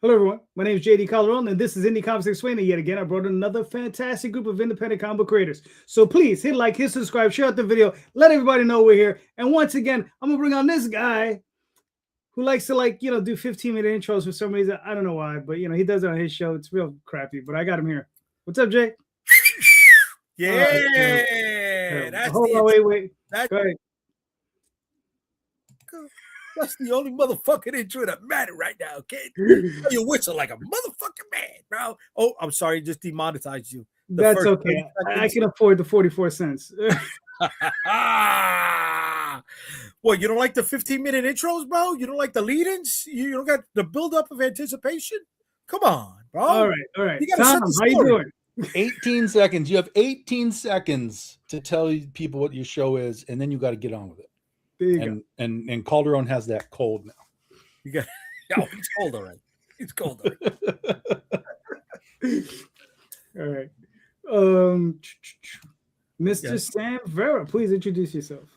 Hello, everyone. My name is JD Calderon, and this is Indy Comics Explained. And yet again, I brought another fantastic group of independent comic book creators. So please hit like, hit subscribe, share out the video, let everybody know we're here. And once again, I'm gonna bring on this guy who likes to do 15-minute intros for some reason. I don't know why, but he does it on his show. It's real crappy, but I got him here. What's up, Jay? Yeah, that's wait. That, Go ahead. That's the only motherfucking intro that matter right now, okay? You whistle like a motherfucking man, bro. Oh, I'm sorry, just demonetized you. That's okay. I can afford the 44 cents. What, you don't like the 15-minute intros, bro? You don't like the lead-ins? You don't got the build-up of anticipation? Come on, bro. All right. You gotta Tom, how you doing? 18 seconds. You have 18 seconds to tell people what your show is, and then you got to get on with it. And Calderon has that cold now. You got it's cold already. It's cold already. All right. Mr. Sam Vera, please introduce yourself.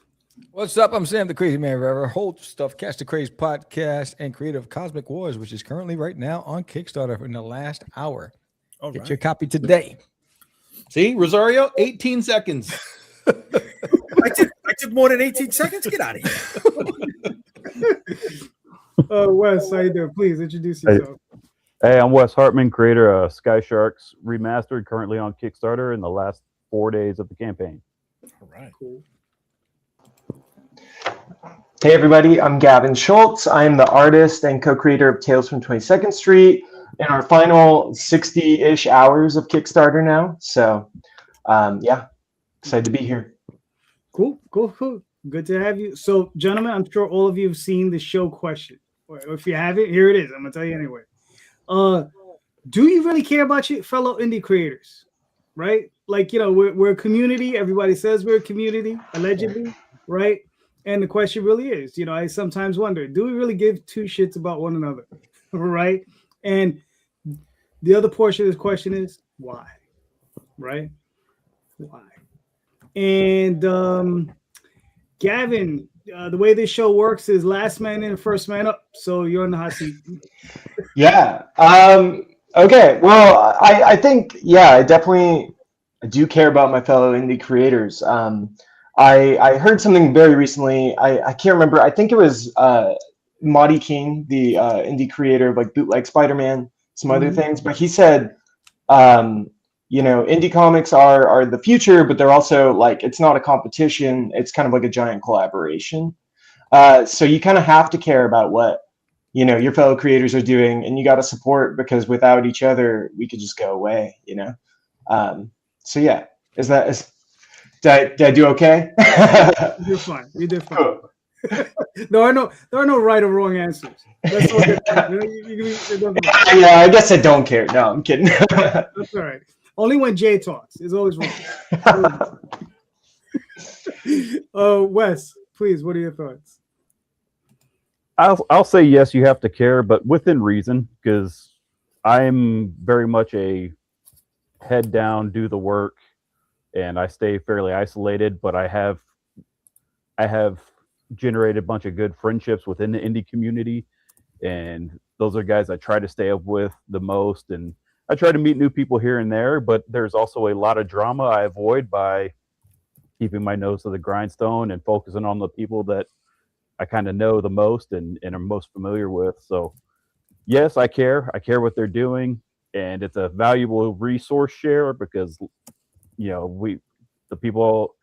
What's up? I'm Sam the Crazy Man Vera, host of Catch the Craze podcast and creator of Cosmic Wars, which is currently right now on Kickstarter in the last hour. Get your copy today. See, Rosario, 18 seconds. I took more than 18 seconds. Get out of here. Wes, how you doing? Please introduce yourself. Hey, I'm Wes Hartman, creator of Sky Sharks Remastered, currently on Kickstarter in the last 4 days of the campaign. All right. Cool. Hey everybody, I'm Gavin Schultz. I'm the artist and co-creator of Tales from 22nd Street in our final 60-ish hours of Kickstarter now. So, yeah, excited to be here. Cool. Good to have you. So, gentlemen, I'm sure all of you have seen the show question. Or if you haven't, here it is. I'm gonna tell you anyway. Do you really care about your fellow indie creators? Right? Like, we're a community. Everybody says we're a community, allegedly, right? And the question really is, I sometimes wonder, do we really give two shits about one another? Right? And the other portion of this question is why? Right? Why? And Gavin, the way this show works is last man in, first man up. So you're in the hot seat. Yeah. Okay. Well, I think, I definitely do care about my fellow indie creators. I heard something very recently. I can't remember. I think it was Monty King, the indie creator of like Bootleg Spider-Man, some other things. But he said, indie comics are the future, but they're also like, it's not a competition. It's kind of like a giant collaboration. So you kind of have to care about what, your fellow creators are doing, and you got to support, because without each other, we could just go away, So yeah, did I do okay? You're fine. You did fine. Cool. There are no right or wrong answers. That's all yeah, I guess I don't care. No, I'm kidding. That's all right. Only when Jay talks. It's always wrong. Wes, please, what are your thoughts? I'll say yes, you have to care, but within reason, because I'm very much a head down, do the work, and I stay fairly isolated, but I have generated a bunch of good friendships within the indie community, and those are guys I try to stay up with the most, and I try to meet new people here and there, but there's also a lot of drama I avoid by keeping my nose to the grindstone and focusing on the people that I kind of know the most and am most familiar with. So yes, I care what they're doing, and it's a valuable resource share, because the people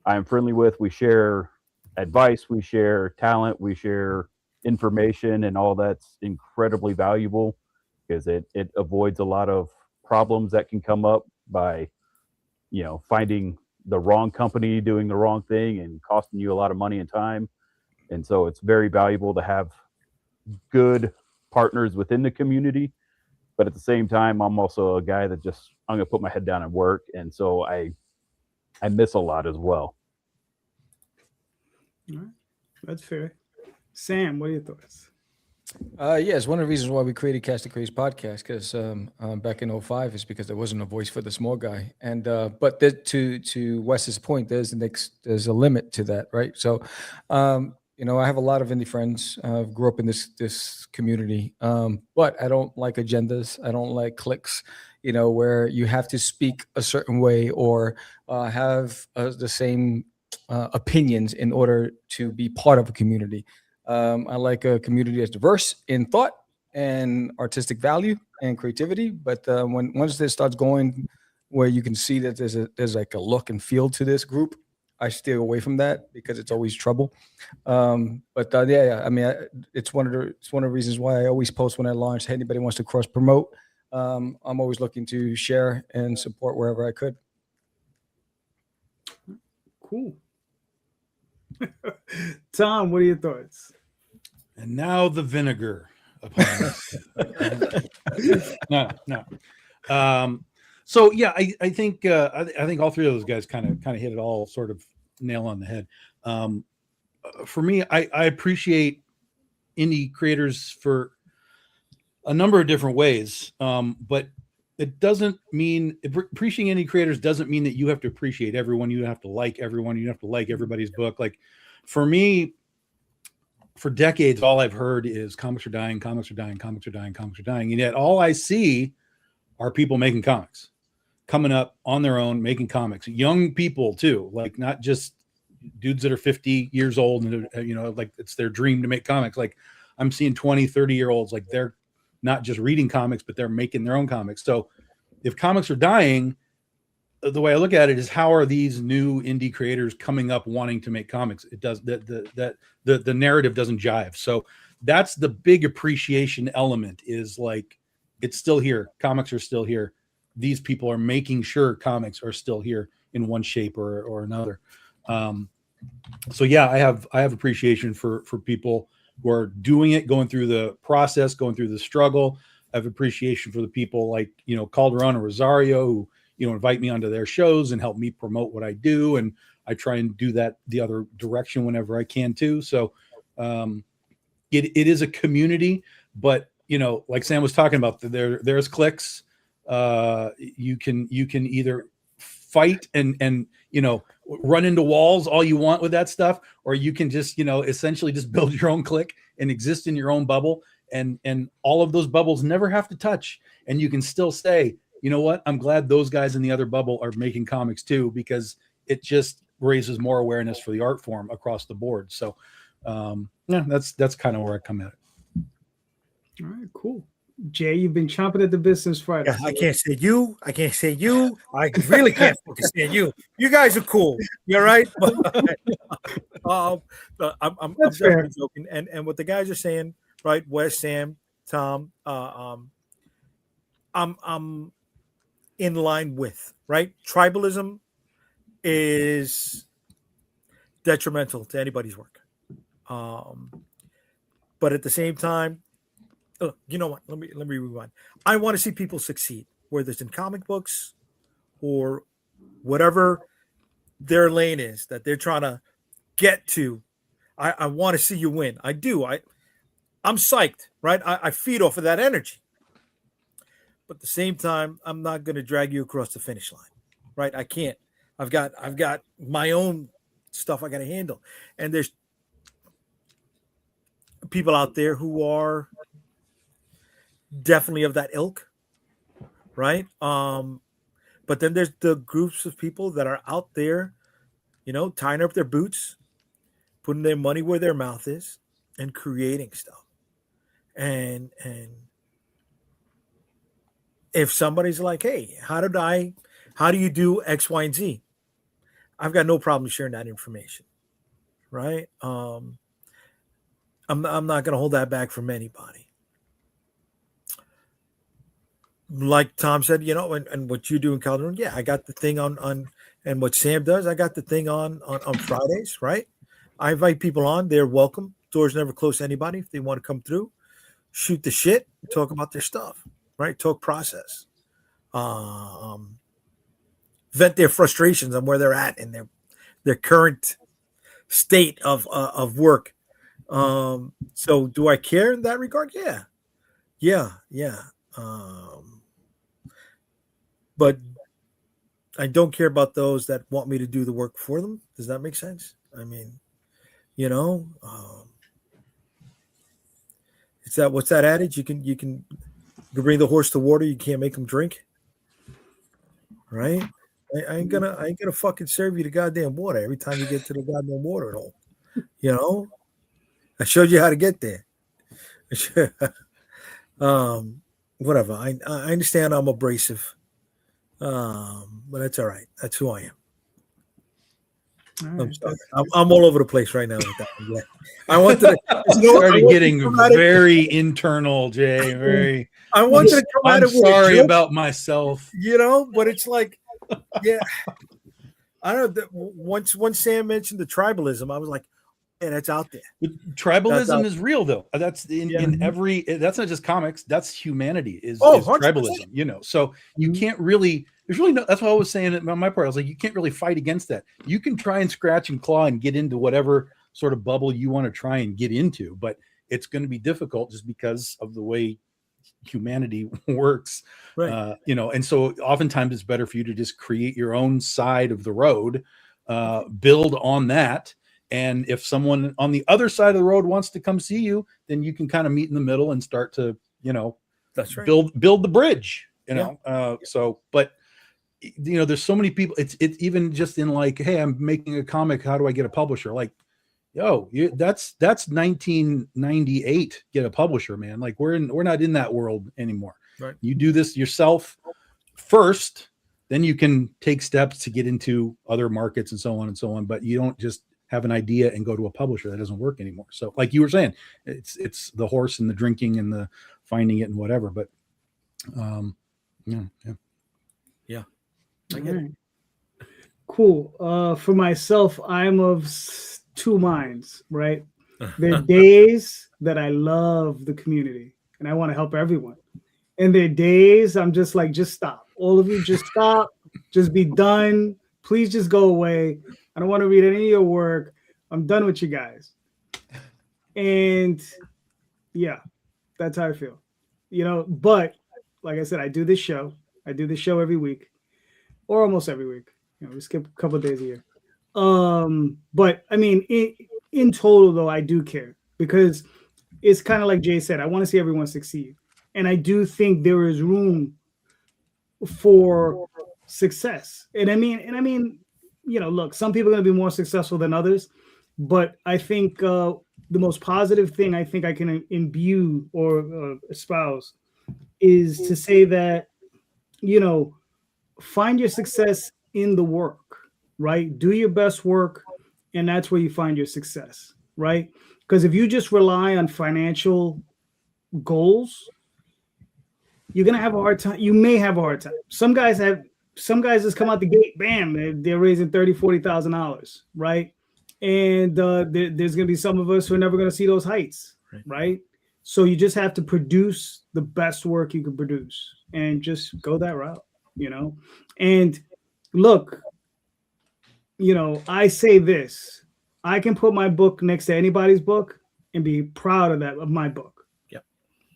I'm friendly with, we share advice, we share talent, we share information, and all that's incredibly valuable, because it avoids a lot of problems that can come up by finding the wrong company doing the wrong thing and costing you a lot of money and time. And so it's very valuable to have good partners within the community. But at the same time, I'm also a guy that I'm gonna put my head down and work, and so I miss a lot as well. All right. That's fair. Sam, what are your thoughts? Yes, one of the reasons why we created Catch the Craze podcast, because back in 2005 is because there wasn't a voice for the small guy. And but to Wes's point, there's a limit to that, right? So I have a lot of indie friends. Grew up in this community, but I don't like agendas. I don't like cliques. Where you have to speak a certain way or have the same opinions in order to be part of a community. I like a community that's diverse in thought and artistic value and creativity. But once this starts going, where you can see that there's like a look and feel to this group, I stay away from that because it's always trouble. Yeah. I mean, it's one of the reasons why I always post when I launch. Hey, anybody wants to cross promote? I'm always looking to share and support wherever I could. Cool. Tom, what are your thoughts? And now the vinegar upon us. No. So yeah, I think all three of those guys kind of hit it all sort of nail on the head. For me, I appreciate indie creators for a number of different ways, but it doesn't mean appreciating indie creators doesn't mean that you have to appreciate everyone. You have to like everyone. You have to like everybody's book. Like for me, for decades, all I've heard is comics are dying, comics are dying, comics are dying, comics are dying, and yet all I see are people making comics, coming up on their own, making comics. Young people too, like not just dudes that are 50 years old and like it's their dream to make comics. Like I'm seeing 20, 30-year-olds, like they're not just reading comics, but they're making their own comics. So if comics are dying, the way I look at it is how are these new indie creators coming up wanting to make comics? It does the narrative doesn't jive. So that's the big appreciation element is like, it's still here. Comics are still here. These people are making sure comics are still here in one shape or another. So yeah, I have appreciation for people who are doing it, going through the process, going through the struggle. I have appreciation for the people like, Calderon or Rosario who, invite me onto their shows and help me promote what I do. And I try and do that the other direction whenever I can too. So it is a community, but like Sam was talking about, there's cliques. You can either fight and run into walls all you want with that stuff, or you can just essentially just build your own clique and exist in your own bubble, and all of those bubbles never have to touch, and you can still say, you know what, I'm glad those guys in the other bubble are making comics too, because it just raises more awareness for the art form across the board. So yeah, that's kind of where I come at it. All right, cool. Jay, you've been chomping at the bit since Friday. Yeah, I can't say you. I really can't fucking stand you. You guys are cool. You're right. I'm definitely joking. And what the guys are saying, right? Wes, Sam, Tom, I'm in line with, right? Tribalism is detrimental to anybody's work. But at the same time, you know what? Let me rewind. I want to see people succeed, whether it's in comic books or whatever their lane is that they're trying to get to. I want to see you win. I do. I'm psyched, right? I feed off of that energy. But at the same time, I'm not going to drag you across the finish line, right? I can't. I've got my own stuff I got to handle, and there's people out there who are definitely of that ilk, right? But then there's the groups of people that are out there, tying up their boots, putting their money where their mouth is, and creating stuff. And if somebody's like, hey, how do you do X, Y, and Z? I've got no problem sharing that information, right? I'm not going to hold that back from anybody. Like Tom said, and what you do in Calderon, yeah, I got the thing on and what Sam does, I got the thing on Fridays, right? I invite people on, they're welcome. Doors never close to anybody. If they want to come through, shoot the shit, talk about their stuff, right? Talk process. Vent their frustrations on where they're at in their current state of work. So do I care in that regard? Yeah. But I don't care about those that want me to do the work for them. Does that make sense? I mean, You know, it's that what's that adage? You can bring the horse to water, you can't make him drink, right? I ain't gonna fucking serve you the goddamn water every time you get to the goddamn water hole. You know, I showed you how to get there. Whatever. I understand I'm abrasive, but that's all right. That's who I am. I'm sorry. I'm all over the place right now with that. Yeah. I wanted to started getting very internal, Jay. Very. I wanted to come at it with sorry about myself. You know, but it's like, yeah. I don't know. Once Sam mentioned the tribalism, I was like, yeah, that's out there. But tribalism is real, though. That's in every. That's not just comics. That's humanity. Is tribalism? You know, so you can't really. There's really no. That's what I was saying on my part. I was like, you can't really fight against that. You can try and scratch and claw and get into whatever sort of bubble you want to try and get into, but it's going to be difficult just because of the way humanity works. Right. You know, and so oftentimes it's better for you to just create your own side of the road, build on that. And if someone on the other side of the road wants to come see you, then you can kind of meet in the middle and start to, you know, that's right. build the bridge, you know? So, but you know, there's so many people, it's even just in like, hey, I'm making a comic. How do I get a publisher? Like, yo, that's 1998. Get a publisher, man. Like we're not in that world anymore. Right. You do this yourself first, then you can take steps to get into other markets and so on and so on. But you don't just have an idea and go to a publisher. That doesn't work anymore. So like you were saying, it's the horse and the drinking and the finding it and whatever. But yeah. I get it. Cool. For myself, I'm of two minds, right? There are days that I love the community and I want to help everyone. And there are days I'm just like, just stop. All of you just stop. Just be done. Please just go away. I don't want to read any of your work. I'm done with you guys. And yeah, that's how I feel. You know, but like I said, I do this show. I do this show every week. Or almost every week. You know, we skip a couple of days a year. But I mean, in total, though, I do care because it's kind of like Jay said, I want to see everyone succeed. And I do think there is room for success. And I mean, you know, look, some people are going to be more successful than others, but I think the most positive thing I think I can imbue or espouse is to say that, you know, find your success in the work, right? Do your best work, and that's where you find your success, right? Because if you just rely on financial goals, you're gonna have a hard time. You may have a hard time. Some guys just come out the gate, bam, they're raising $30,000-$40,000, right? And there's gonna be some of us who are never gonna see those heights, right? So you just have to produce the best work you can produce, and just go that route. You know, and look, you know, I say this, I can put my book next to anybody's book and be proud of my book. Yep.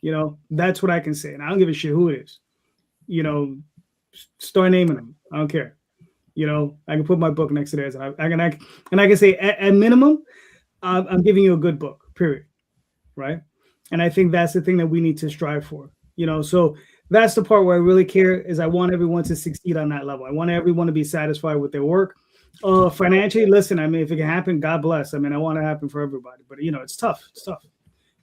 You know, that's what I can say. And I don't give a shit who it is. You know, start naming them. I don't care. You know, I can put my book next to theirs. I can say at minimum, I'm giving you a good book, period. Right. And I think that's the thing that we need to strive for, you know, so that's the part where I really care is I want everyone to succeed on that level. I want everyone to be satisfied with their work. Financially, listen, I mean, if it can happen, God bless. I mean, I want it to happen for everybody, but you know, it's tough. It's tough.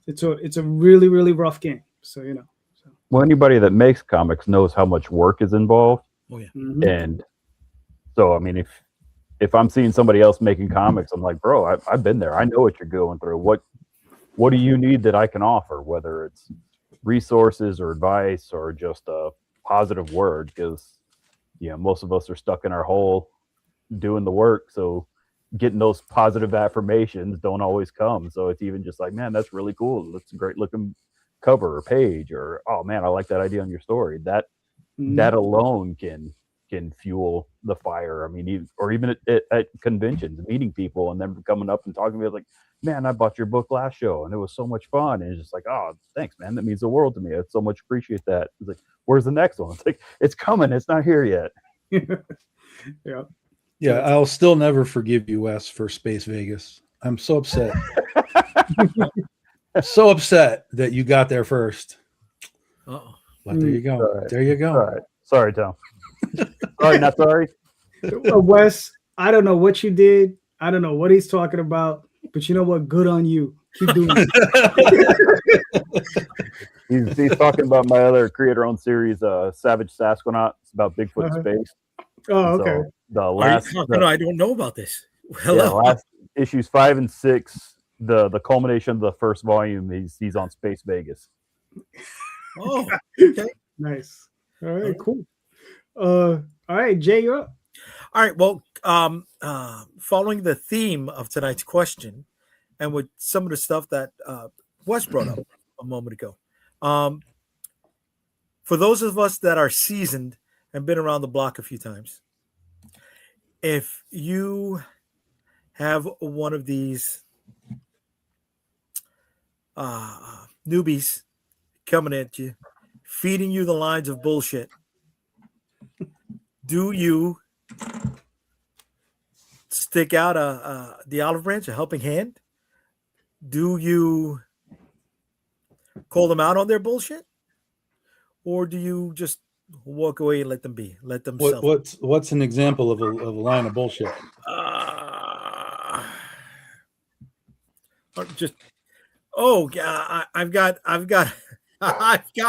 It's a really, really rough game. So, you know. So. Well, anybody that makes comics knows how much work is involved. Oh, yeah. Mm-hmm. And so, I mean, if I'm seeing somebody else making comics, I'm like, bro, I've been there. I know what you're going through. What do you need that I can offer? Whether it's resources or advice or just a positive word, because you know most of us are stuck in our hole doing the work, so getting those positive affirmations don't always come. So it's even just like, man, that's really cool, that's a great looking cover or page, or oh man, I like that idea on your story. That alone can fuel the fire. I mean, even at conventions, meeting people and them coming up and talking to me like, man, I bought your book last show and it was so much fun. And it's just like, oh, thanks, man. That means the world to me. I so much appreciate that. It's like, where's the next one? It's like, it's coming. It's not here yet. Yeah. Yeah. I'll still never forgive you, Wes, for Space Vegas. I'm so upset. So upset that you got there first. Uh-oh. But there you go. Right. There you All go. right. Sorry, Tom. Sorry, not sorry. Wes, I don't know what you did. I don't know what he's talking about. But you know what? Good on you. Keep doing it. He's talking about my other creator-owned series, Savage Sasquatch. It's about Bigfoot in space. Oh, And okay. So the last, No, I don't know about this. yeah, last issues 5 and 6, the culmination of the first volume. He's on Space Vegas. Oh, okay. Nice. All right, cool. All right, Jay, you're up. All right. Well, following the theme of tonight's question, and with some of the stuff that Wes brought up a moment ago, for those of us that are seasoned and been around the block a few times, if you have one of these newbies coming at you, feeding you the lines of bullshit, do you stick out the olive branch, a helping hand? Do you call them out on their bullshit? Or do you just walk away and let them be? Let them suffer? What's an example of a line of bullshit? Just I've got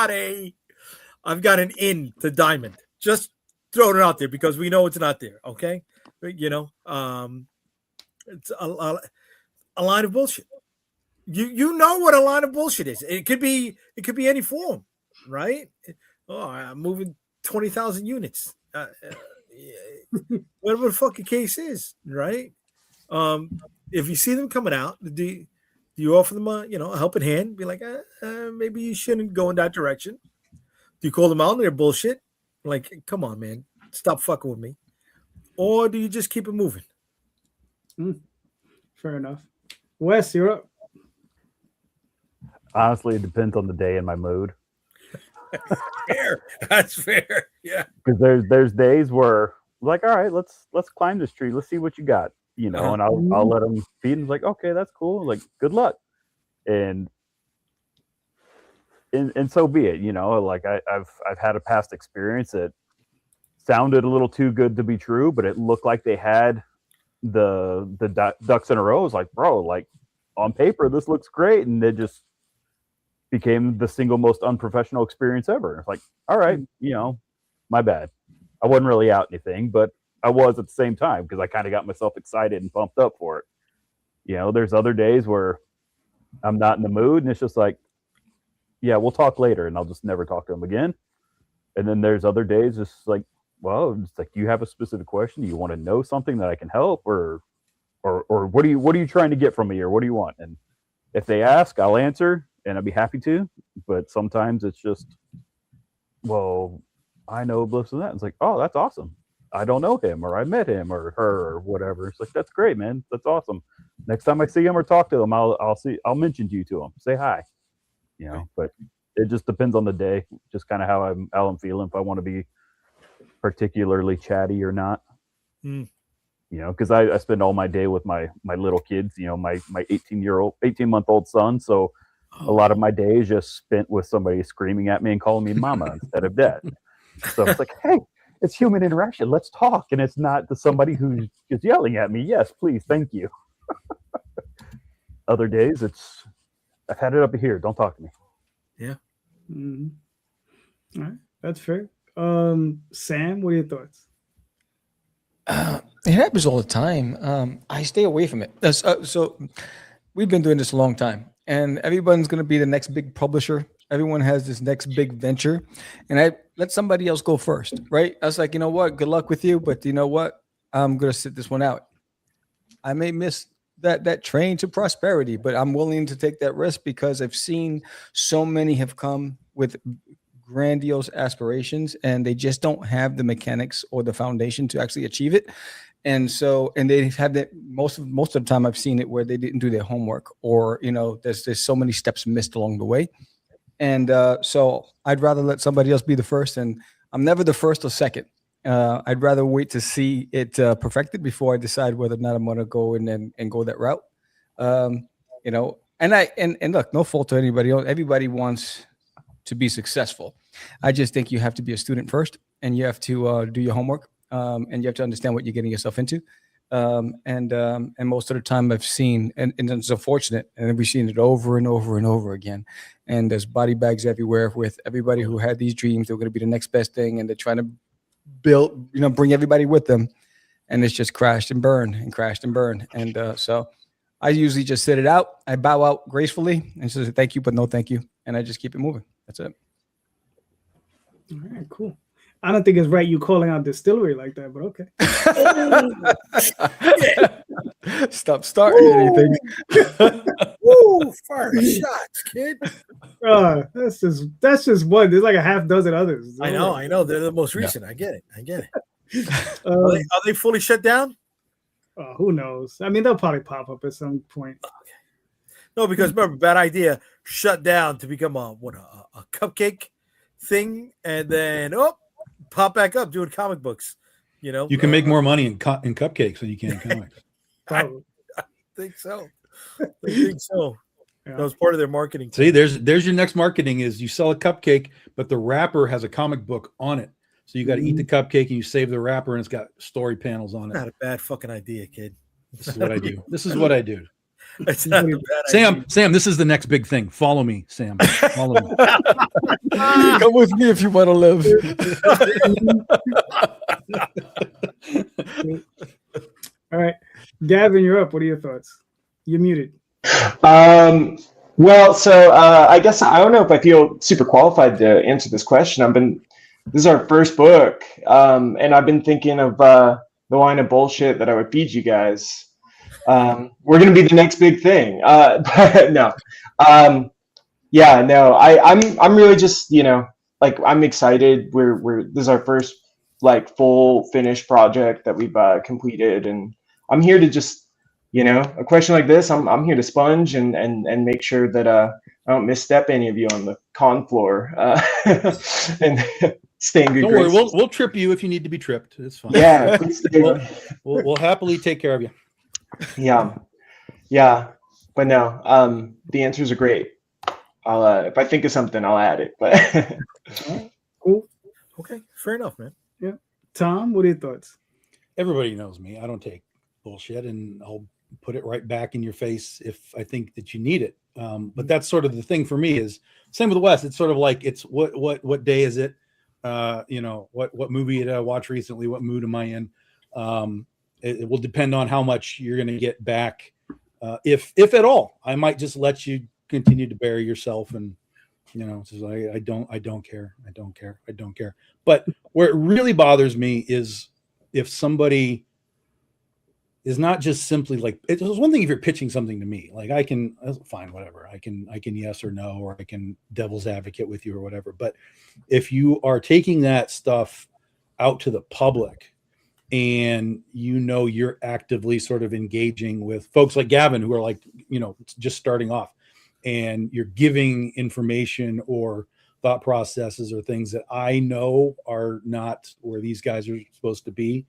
an in to diamond. Just throwing it out there because we know it's not there. Okay, you know, it's a line of bullshit. You know what a line of bullshit is. It could be any form, right? Oh, I'm moving 20,000 units. Whatever the fucking case is, right? If you see them coming out, do you offer them a helping hand? Be like, maybe you shouldn't go in that direction. Do you call them out on their bullshit? Like, come on, man, stop fucking with me. Or do you just keep it moving? Fair enough. Wes, you're up. Honestly, it depends on the day and my mood. Fair. That's fair. Yeah. Because there's days where like, all right, let's climb this tree. Let's see what you got. And I'll let them feed and like, okay, that's cool. Like, good luck. And so be it. Like I've had a past experience that sounded a little too good to be true, but it looked like they had the ducks in a row. It's like, bro, like on paper, this looks great. And it just became the single most unprofessional experience ever. It's like, all right, my bad. I wasn't really out anything, but I was at the same time because I kind of got myself excited and pumped up for it. There's other days where I'm not in the mood and it's just like, yeah, we'll talk later, and I'll just never talk to them again. And then there's other days just like, well, it's like, do you have a specific question? Do you want to know something that I can help, or what are you trying to get from me, or what do you want? And if they ask, I'll answer, and I'd be happy to. But sometimes it's just, well, I know this and that. It's like, oh, that's awesome. I don't know him, or I met him, or her, or whatever. It's like, that's great, man. That's awesome. Next time I see him or talk to him, I'll mention you to him. Say hi. But it just depends on the day, just kind of how I'm feeling, if I want to be particularly chatty or not. Because I spend all my day with my little kids, my 18-month-old son. So a lot of my day is just spent with somebody screaming at me and calling me mama instead of dad. So it's like, hey, it's human interaction. Let's talk. And it's not to somebody who's just yelling at me. Yes, please. Thank you. Other days I've had it up here. Don't talk to me. Yeah. All right. That's fair. Sam, what are your thoughts? It happens all the time. I stay away from it. So we've been doing this a long time, and everyone's going to be the next big publisher. Everyone has this next big venture, and I let somebody else go first, right? I was like, you know what? Good luck with you, but you know what? I'm going to sit this one out. I may miss that train to prosperity, but I'm willing to take that risk because I've seen so many have come with grandiose aspirations and they just don't have the mechanics or the foundation to actually achieve it. And they've had that most of the time I've seen it where they didn't do their homework, or there's so many steps missed along the way. And so I'd rather let somebody else be the first, and I'm never the first or second. I'd rather wait to see it perfected before I decide whether or not I'm going to go in and go that route. You know, and look, no fault to anybody else. Everybody wants to be successful. I just think you have to be a student first, and you have to do your homework, and you have to understand what you're getting yourself into. And most of the time I've seen, and it's unfortunate, and we've seen it over and over and over again. And there's body bags everywhere with everybody who had these dreams. They're going to be the next best thing, and they're trying to build, bring everybody with them. And it's just crashed and burned and crashed and burned. And so I usually just sit it out. I bow out gracefully and say thank you, but no thank you. And I just keep it moving. That's it. All right, cool. I don't think it's right you calling out distillery like that, but okay. Stop starting anything. Woo, fire shots, kid. That's just one. There's like a half dozen others. I know. They're the most recent. Yeah. I get it. Are they fully shut down? Who knows? I mean, they'll probably pop up at some point. Okay. No, because remember, bad idea. Shut down to become a cupcake thing, and then pop back up doing comic books. You can make more money in cupcakes than you can in comics. I think so. Yeah. That was part of their marketing. See, there's your next marketing is you sell a cupcake, but the wrapper has a comic book on it. So you got to eat the cupcake and you save the wrapper, and it's got story panels on it. Not a bad fucking idea, kid. This is what I do. This is what I do. It's not a bad idea. Sam, this is the next big thing. Follow me, Sam. Follow me. Come with me if you want to live. All right, Gavin, you're up. What are your thoughts? You're muted. Well, so I guess I don't know if I feel super qualified to answer this question. This is our first book, and I've been thinking of the line of bullshit that I would feed you guys. We're going to be the next big thing. But no. I'm really just, I'm excited. This is our first full finished project that we've completed, and I'm here to just, a question like this, I'm here to sponge and make sure that I don't misstep any of you on the con floor and stay in good Don't graces. worry, we'll trip you if you need to be tripped. It's fine. Yeah, we'll happily take care of you. Yeah, but no, the answers are great. I'll if I think of something, I'll add it. But cool. Okay, fair enough, man. Yeah, Tom, what are your thoughts? Everybody knows me. I don't take bullshit, and I'll put it right back in your face if I think that you need it. But that's sort of the thing for me. Is same with Wes. It's sort of like it's what day is it? What movie did I watch recently? What mood am I in? It will depend on how much you're going to get back, if at all. I might just let you continue to bury yourself, and I don't care. But where it really bothers me is if somebody is not just simply like, it's one thing if you're pitching something to me, like I can fine, whatever. I can yes or no, or I can devil's advocate with you or whatever. But if you are taking that stuff out to the public, and you're actively sort of engaging with folks like Gavin who are like, just starting off, and you're giving information or thought processes or things that I know are not where these guys are supposed to be,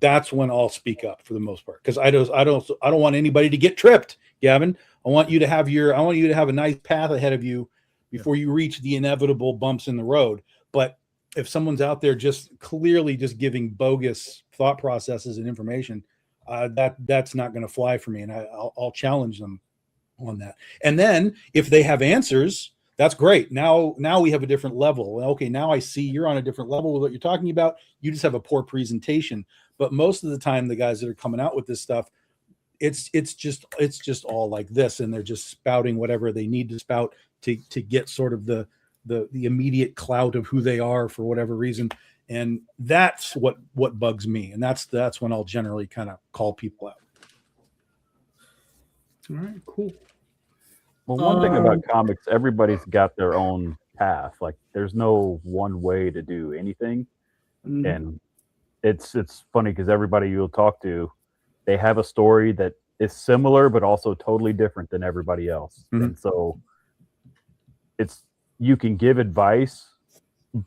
that's when I'll speak up for the most part, because I don't want anybody to get tripped, Gavin. I want you to have a nice path ahead of you before you reach the inevitable bumps in the road. But if someone's out there just clearly just giving bogus thought processes and information, that's not going to fly for me, and I'll challenge them on that. And then if they have answers, that's great. Now we have a different level. Okay, now I see you're on a different level with what you're talking about. You just have a poor presentation. But most of the time, the guys that are coming out with this stuff, it's just all like this, and they're just spouting whatever they need to spout to get sort of the immediate clout of who they are for whatever reason. And that's what bugs me. And that's when I'll generally kind of call people out. All right, cool. Well, one thing about comics, everybody's got their own path. Like there's no one way to do anything. Mm-hmm. And it's funny because everybody you'll talk to, they have a story that is similar, but also totally different than everybody else. Mm-hmm. And so you can give advice,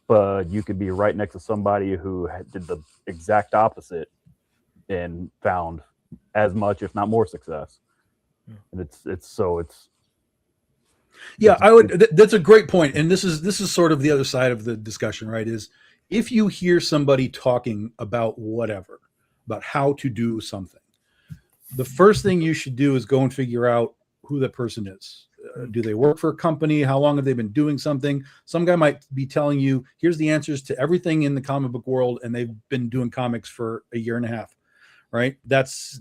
but you could be right next to somebody who did the exact opposite and found as much, if not more, success. And it's Yeah, I would. That's a great point, and this is sort of the other side of the discussion, right? Is if you hear somebody talking about whatever, about how to do something, the first thing you should do is go and figure out who that person is. Do they work for a company? How long have they been doing something? Some guy might be telling you, here's the answers to everything in the comic book world, and they've been doing comics for a year and a half, right? That's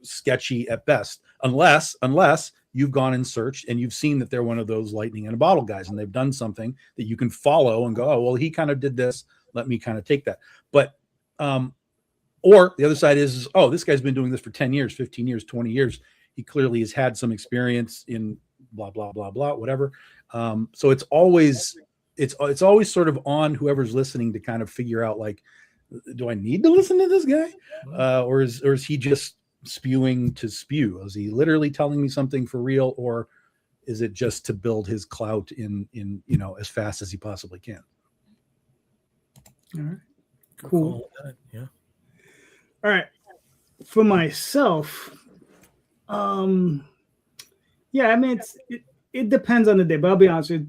sketchy at best, unless you've gone and searched and you've seen that they're one of those lightning in a bottle guys, and they've done something that you can follow and go, oh, well, he kind of did this. Let me kind of take that. But, or the other side is, oh, this guy's been doing this for 10 years, 15 years, 20 years. He clearly has had some experience in blah, blah, blah, blah, whatever. So it's always sort of on whoever's listening to kind of figure out, like, do I need to listen to this guy? Or is he just spewing to spew? Is he literally telling me something for real, or is it just to build his clout in as fast as he possibly can? All right, cool. Yeah. All right, for myself, yeah, I mean, it depends on the day, but I'll be honest with you,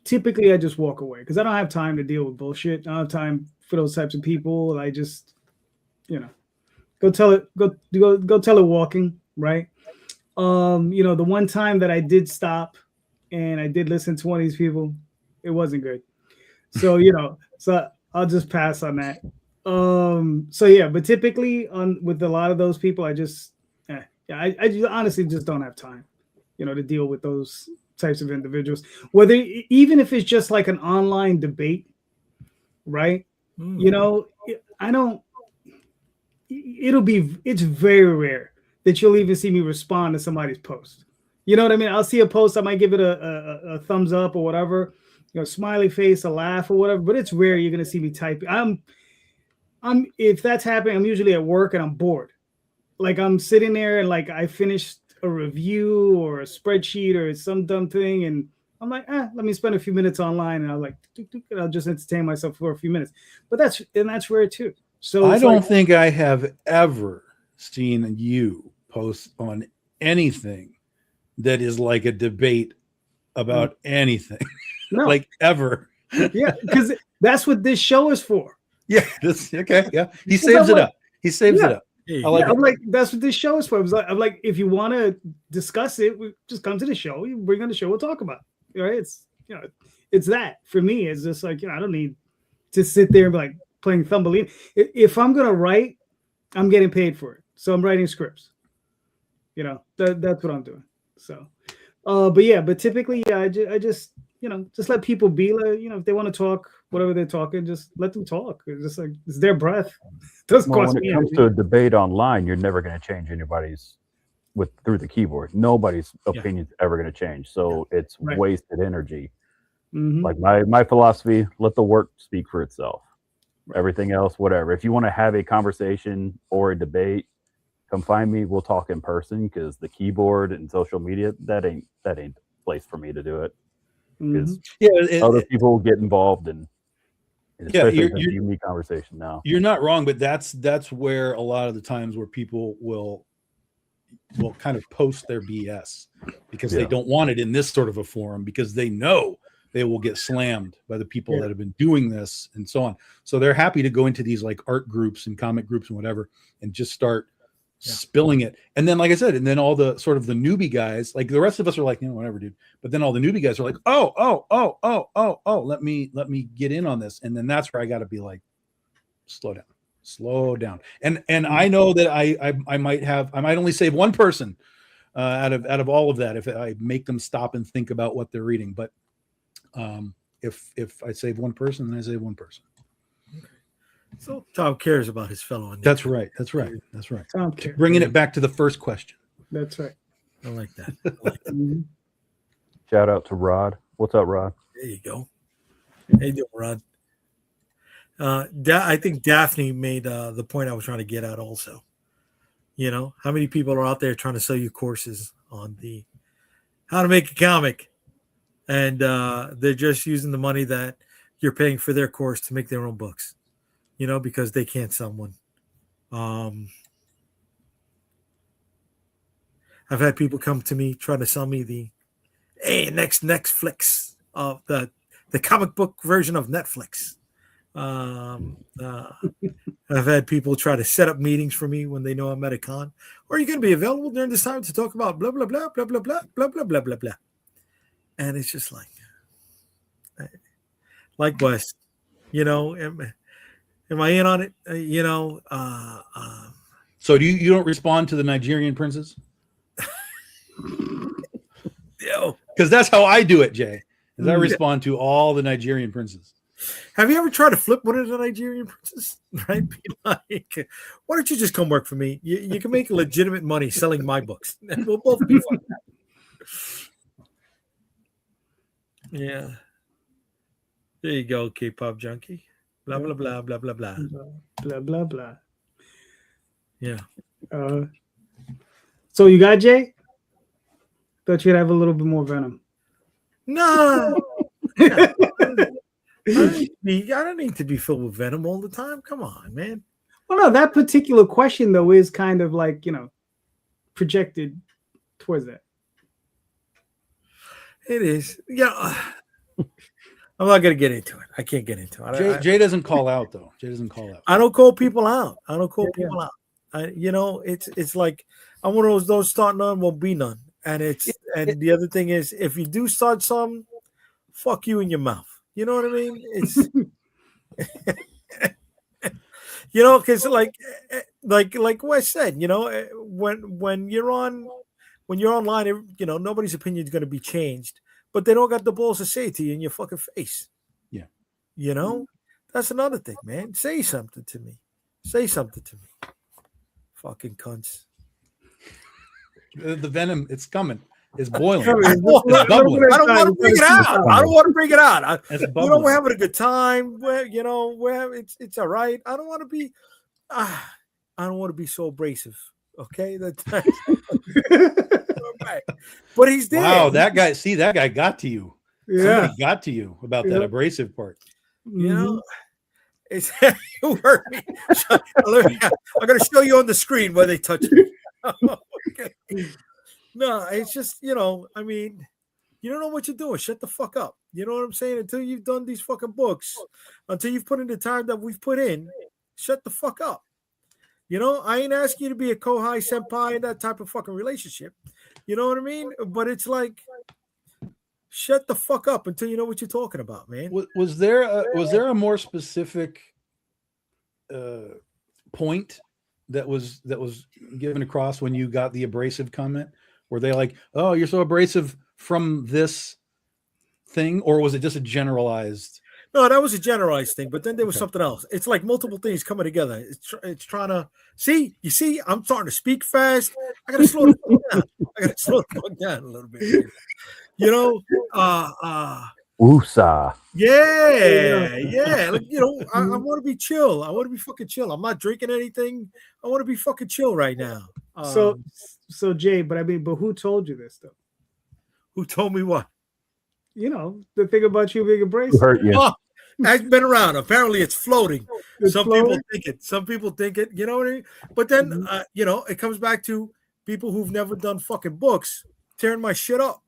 typically I just walk away because I don't have time to deal with bullshit. I don't have time for those types of people. I just, go tell it walking, right? The one time that I did stop and I did listen to one of these people, it wasn't good. So, so I'll just pass on that. So yeah, but typically with a lot of those people, I just honestly just don't have time, to deal with those types of individuals, even if it's just like an online debate, right? It's very rare that you'll even see me respond to somebody's post. You know what I mean? I'll see a post, I might give it a thumbs up or whatever, smiley face, a laugh or whatever, but it's rare you're gonna see me type. If that's happening, I'm usually at work and I'm bored. Like I'm sitting there and like I finished a review or a spreadsheet or some dumb thing, and I'm like, let me spend a few minutes online, and I'll just entertain myself for a few minutes. But that's rare too. So I don't think I have ever seen you post on anything that is like a debate about anything. No. Like ever. Yeah, because that's what this show is for. Yeah. Okay. Yeah. He saves it up. He saves it up. I like it. I'm like, that's what this show is for. I'm like, if you want to discuss it, we just come to the show. You bring on the show, we'll talk about it. Right? It's it's that for me. It's just like I don't need to sit there and be like playing Thumbelina. If I'm gonna write, I'm getting paid for it. So I'm writing scripts. That's what I'm doing. So, but typically, I just just let people be. Like, if they want to talk, whatever they're talking, just let them talk. It's just like it's their breath. It when it comes to a debate online, you're never going to change anybody's through the keyboard. Nobody's opinion's ever going to change. So it's wasted energy. Mm-hmm. Like my philosophy: let the work speak for itself. Right. Everything else, whatever. If you want to have a conversation or a debate, come find me. We'll talk in person, because the keyboard and social media, that ain't the place for me to do it. Because other people will get involved, and especially in a unique conversation now. You're not wrong, but that's where a lot of the times where people will kind of post their BS because they don't want it in this sort of a forum, because they know they will get slammed by the people that have been doing this and so on. So they're happy to go into these like art groups and comic groups and whatever, and just start spilling it. And then, like I said, and then all the sort of the newbie guys, like the rest of us are like, whatever, dude. But then all the newbie guys are like, oh, let me get in on this. And then that's where I got to be like, slow down. And I know that I might only save one person out of all of that if I make them stop and think about what they're reading. But if I save one person, then I save one person. So Tom cares about his fellow. That's right. Tom cares. Bringing it back to the first question. That's right. I like that. Shout out to Rod. What's up, Rod? There you go. How you doing, Rod? I think Daphne made the point I was trying to get at also. How many people are out there trying to sell you courses on the how to make a comic, and they're just using the money that you're paying for their course to make their own books, because they can't sell one. I've had people come to me trying to sell me the next Netflix of the comic book version of Netflix. I've had people try to set up meetings for me when they know I'm at a con. Are you going to be available during this time to talk about blah blah blah blah blah blah blah blah blah blah blah? And it's just like Wes, you know, am I in on it? You know. So do you don't respond to the Nigerian princes? Because that's how I do it, Jay. Is I respond to all the Nigerian princes. Have you ever tried to flip one of the Nigerian princes? Right? Be like, why don't you just come work for me? You can make legitimate money selling my books, and we'll both be fine. Yeah. There you go, K-pop junkie. Blah blah blah blah blah blah blah blah blah. Yeah. So you got Jay? Thought you'd have a little bit more venom. No. I don't need to be filled with venom all the time. Come on, man. Well, no, that particular question though is kind of like, you know, projected towards that. It is. Yeah. I'm not gonna get into it. I can't get into it. Jay doesn't call out though. Jay doesn't call out. I don't call people out. People out. You know, it's like I'm one of those start none won't be none. And the other thing is, if you do start some, fuck you in your mouth. You know what I mean? It's you know, because like Wes said, you know, when you're online, you know, nobody's opinion is going to be changed, but they don't got the balls to say it to you in your fucking face. Yeah, you know, that's another thing, man. Say something to me. Say something to me. Fucking cunts. The venom, it's coming. It's boiling. It's bubbling. I don't want to bring it out. I don't want to bring it out. You know, we're having a good time. You know, it's all right. I don't want to be. I don't want to be so abrasive. Okay, that's right. But he's there. Wow, that guy got to you. Yeah, somebody got to you about that abrasive part. You know. It's you hurt me. I'm going to show you on the screen where they touch me. Okay. No, it's just, you know, I mean, you don't know what you're doing. Shut the fuck up. You know what I'm saying? Until you've done these fucking books, until you've put in the time that we've put in, shut the fuck up. You know, I ain't asking you to be a kohai senpai in that type of fucking relationship. You know what I mean? But it's like, shut the fuck up until you know what you're talking about, man. Was there a more specific point that was given across when you got the abrasive comment? Were they like, oh, you're so abrasive from this thing, or was it just a generalized? No, that was a generalized thing, but then there was something else. It's like multiple things coming together. It's trying to see. You see, I'm starting to speak fast. I gotta slow the fuck down. I gotta slow the fuck down a little bit. You know, Woosah. Yeah. Like, you know, I want to be chill. I want to be fucking chill. I'm not drinking anything. I want to be fucking chill right now. So Jay, but who told you this though? Who told me what? You know, the thing about you being abrasive. Who hurt you? Oh, it's been around. Apparently, it's floating. Some floating? people think it. Some people think it. You know what I mean? But then, you know, it comes back to people who've never done fucking books tearing my shit up.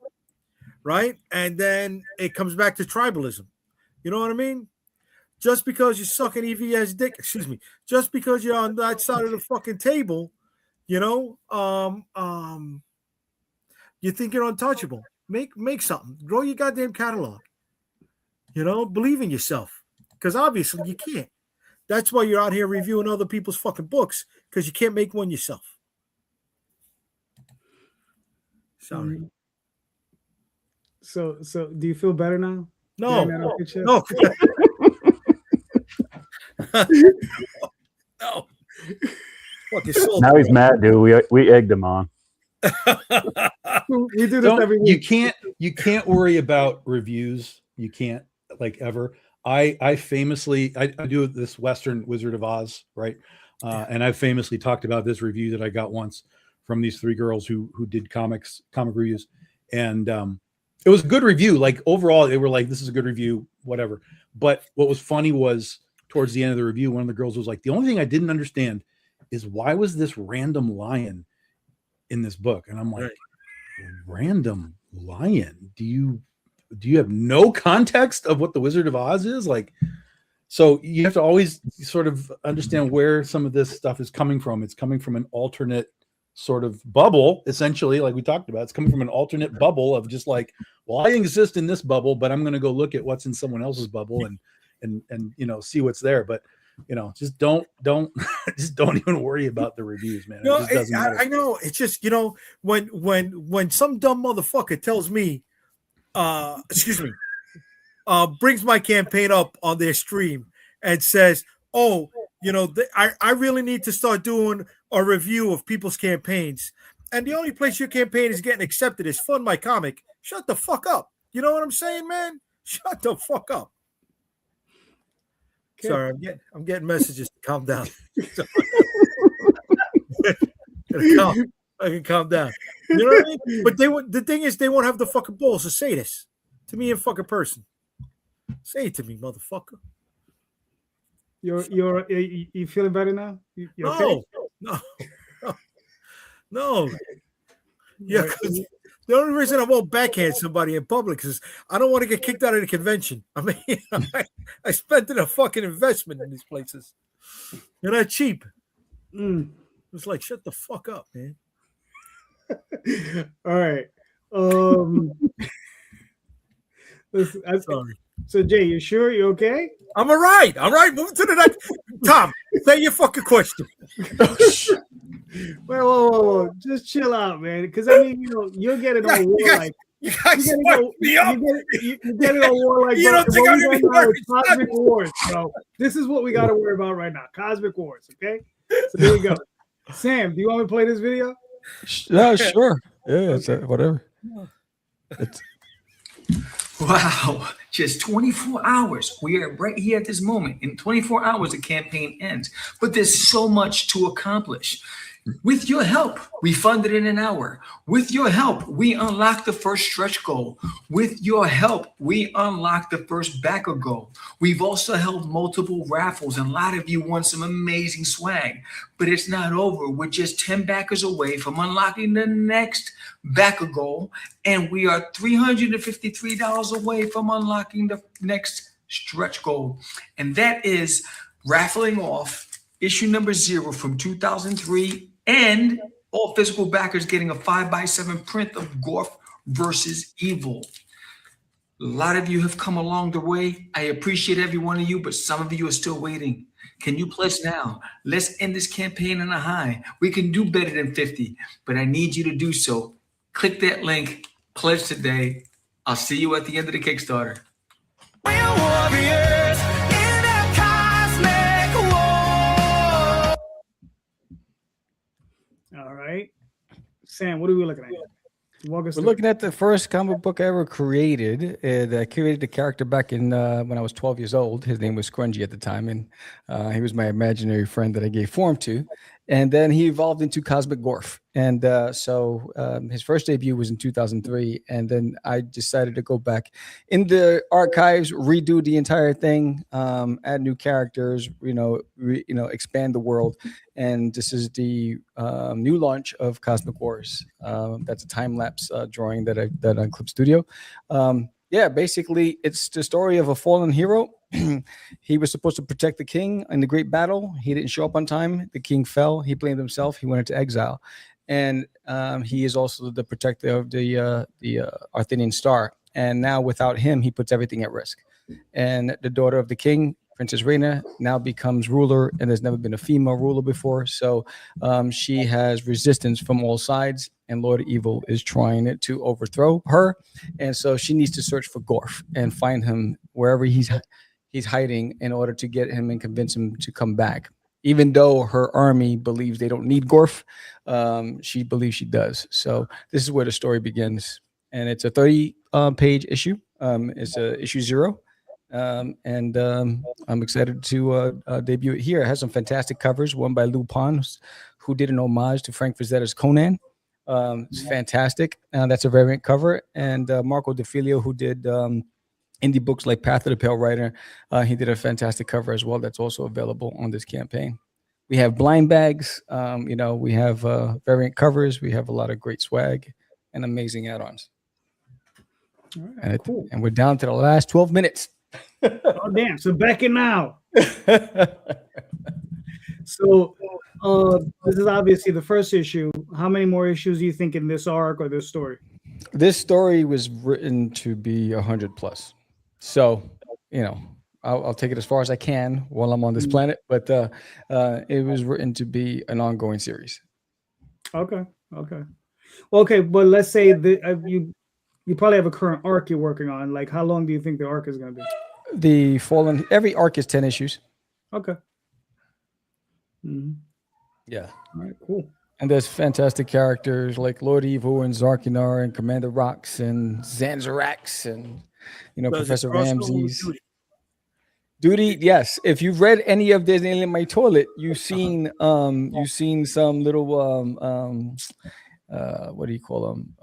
Right? And then it comes back to tribalism. You know what I mean? Just because you're sucking EVS dick, just because you're on that side of the fucking table, you know, you think you're untouchable. Make something. Grow your goddamn catalog. You know, believe in yourself. Because obviously you can't. That's why you're out here reviewing other people's fucking books, because you can't make one yourself. Sorry. So do you feel better now? No. No. No. Now he's mad, dude. We egged him on. We do this every week. You can't worry about reviews. You can't, like, ever. I famously do this Western Wizard of Oz, right? And I famously talked about this review that I got once from these three girls who did comic reviews, and it was a good review. Like, overall, they were like, this is a good review, whatever. But what was funny was towards the end of the review, one of the girls was like, the only thing I didn't understand is why was this random lion in this book, and I'm like, Right. random lion. Do you have no context of what the Wizard of Oz is? Like, so you have to always sort of understand where some of this stuff is coming from. It's coming from an alternate sort of bubble, essentially, like we talked about. It's coming from an alternate bubble of just like, well, I exist in this bubble, but I'm going to go look at what's in someone else's bubble and see what's there. But just don't just don't even worry about the reviews, man. No, it just doesn't matter. I know. It's just when some dumb motherfucker tells me, brings my campaign up on their stream and says, "Oh, I really need to start doing a review of people's campaigns, and the only place your campaign is getting accepted is Fund My Comic." Shut the fuck up. You know what I'm saying, man? Shut the fuck up. Okay. Sorry, I'm getting messages to calm down. I can calm down. You know what I mean? But the thing is, they won't have the fucking balls to say this to me in fucking person. Say it to me, motherfucker. You feeling better now? You okay? No. Yeah, because the only reason I won't backhand somebody in public is I don't want to get kicked out of the convention. I mean, I spent in a fucking investment in these places. They're not cheap. It's like, shut the fuck up, man. All right. Sorry. So Jay, you sure you're okay? I'm all right. All right. Move to the next. Tom, say your fucking question. Whoa. Just chill out, man. Because I mean, you're getting all warlike. You guys sparked me up. You're getting all warlike. You don't think I'm going to be worried? Cosmic Wars, bro. This is what we got to worry about right now. Cosmic Wars, okay? So there you go. Sam, do you want me to play this video? Yeah, sure. Yeah, it's whatever. Wow, just 24 hours. We are right here at this moment. In 24 hours, the campaign ends. But there's so much to accomplish. With your help, we funded in an hour. With your help, we unlocked the first stretch goal. With your help, we unlocked the first backer goal. We've also held multiple raffles, and a lot of you won some amazing swag. But it's not over. We're just 10 backers away from unlocking the next backer goal, and we are $353 away from unlocking the next stretch goal. And that is raffling off issue number 0 from 2003, and all physical backers getting a 5x7 print of Gorf versus Evil. A lot of you have come along the way. I appreciate every one of you, but some of you are still waiting. Can you pledge now? Let's end this campaign on a high. We can do better than 50, but I need you to do so. Click that link, pledge today. I'll see you at the end of the Kickstarter. We're warriors in a cosmic war. All right. Sam, what are we looking at? Walk us We're through. looking at the first comic book I ever created. I created the character back in when I was 12 years old. His name was Scrungy at the time, and he was my imaginary friend that I gave form to. And then he evolved into Cosmic Gorf. And so his first debut was in 2003. And then I decided to go back in the archives, redo the entire thing, add new characters, expand the world. And this is the new launch of Cosmic Wars. That's a time-lapse drawing that I did on Clip Studio. Basically, it's the story of a fallen hero. He was supposed to protect the king in the great battle. He didn't show up on time. The king fell. He blamed himself. He went into exile. And he is also the protector of the Arthenian star. And now without him, he puts everything at risk. And the daughter of the king, Princess Reina, now becomes ruler, and there's never been a female ruler before. So she has resistance from all sides, and Lord Evil is trying to overthrow her. And so she needs to search for Gorf and find him wherever he's hiding in order to get him and convince him to come back. Even though her army believes they don't need Gorf, she believes she does. So this is where the story begins. And it's a 30-page issue. It's issue 0. And I'm excited to debut it here. It has some fantastic covers, one by Lou Pon, who did an homage to Frank Frazetta's Conan. It's fantastic. That's a variant cover. And Marco DeFilio, who did indie books like Path of the Pale Rider, he did a fantastic cover as well. That's also available on this campaign. We have blind bags. We have variant covers. We have a lot of great swag and amazing add-ons. All right, cool. And we're down to the last 12 minutes. Oh, damn. So back in now. So this is obviously the first issue. How many more issues do you think in this arc or this story? This story was written to be 100 plus. So, I'll take it as far as I can while I'm on this planet, but it was written to be an ongoing series. Okay. But let's say that you probably have a current arc you're working on. Like, how long do you think the arc is going to be? Every arc is 10 issues. Okay. Mm-hmm. Yeah. All right, cool. And there's fantastic characters like Lord Evil and Zarkinar and Commander Rox and Zanzarax and Professor Ramses. Duty, yes. If you've read any of There's an Alien in My Toilet, you've seen some little what do you call them?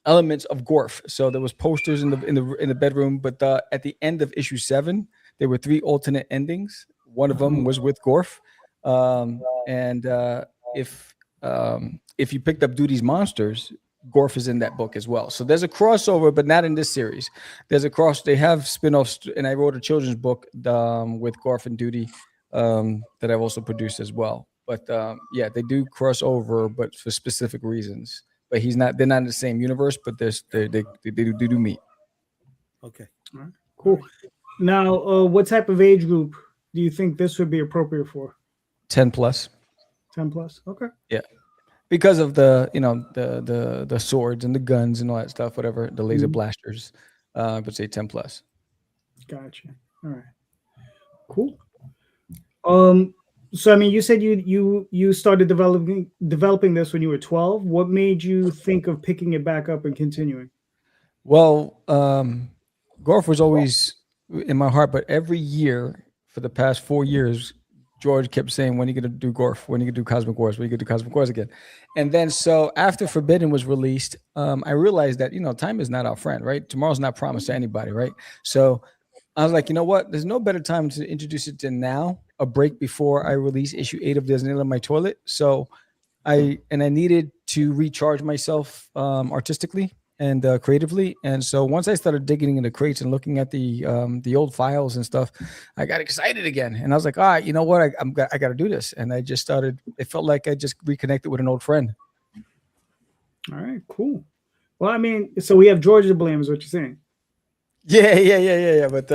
Elements of Gorf. So there was posters in the bedroom, but at the end of issue 7, there were 3 alternate endings. One of them was with Gorf. If you picked up Duty's Monsters, Gorf is in that book as well. So there's a crossover, but not in this series. They have spin-offs, and I wrote a children's book with Gorf and Duty that I've also produced as well. But they do cross over, but for specific reasons. But they're not in the same universe, but they do meet. Okay. All right. Cool. Now, what type of age group do you think this would be appropriate for? 10 plus. 10 plus. Okay. Yeah. Because of the swords and the guns and all that stuff, whatever, the laser blasters, but say 10 plus. Gotcha. All right. Cool. So I mean, you said you started developing this when you were 12. What made you think of picking it back up and continuing? Well, Gorf was always in my heart, but every year for the past 4 years, George kept saying, when are you going to do Gorf? When are you going to do Cosmic Wars? When are you going to do Cosmic Wars again? And then so after Forbidden was released, I realized that, time is not our friend, right? Tomorrow's not promised to anybody, right? So I was like, you know what? There's no better time to introduce it than now, a break before I release issue 8 of There's an Alien in My Toilet. So I needed to recharge myself artistically and creatively. And so once I started digging into crates and looking at the old files and stuff, I got excited again. And I was like, all right, you know what? I got to do this. And I just started. It felt like I just reconnected with an old friend. All right, cool. Well, I mean, so we have George to blame, is what you're saying. Yeah. But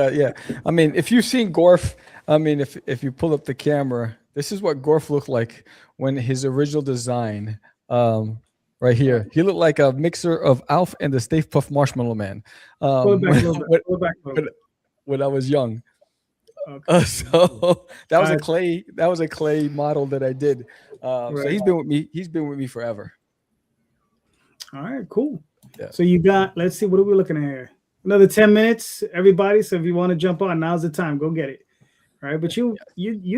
I mean, if you've seen Gorf, I mean, if you pull up the camera, this is what Gorf looked like when his original design. Right here, he looked like a mixer of Alf and the Stay Puft Marshmallow Man. When I was young. Okay. So that was a clay. That was a clay model that I did. So he's been with me. He's been with me forever. All right, cool. Yeah. So you got. Let's see. What are we looking at here? Another 10 minutes, everybody. So if you want to jump on, now's the time. Go get it. All right, but you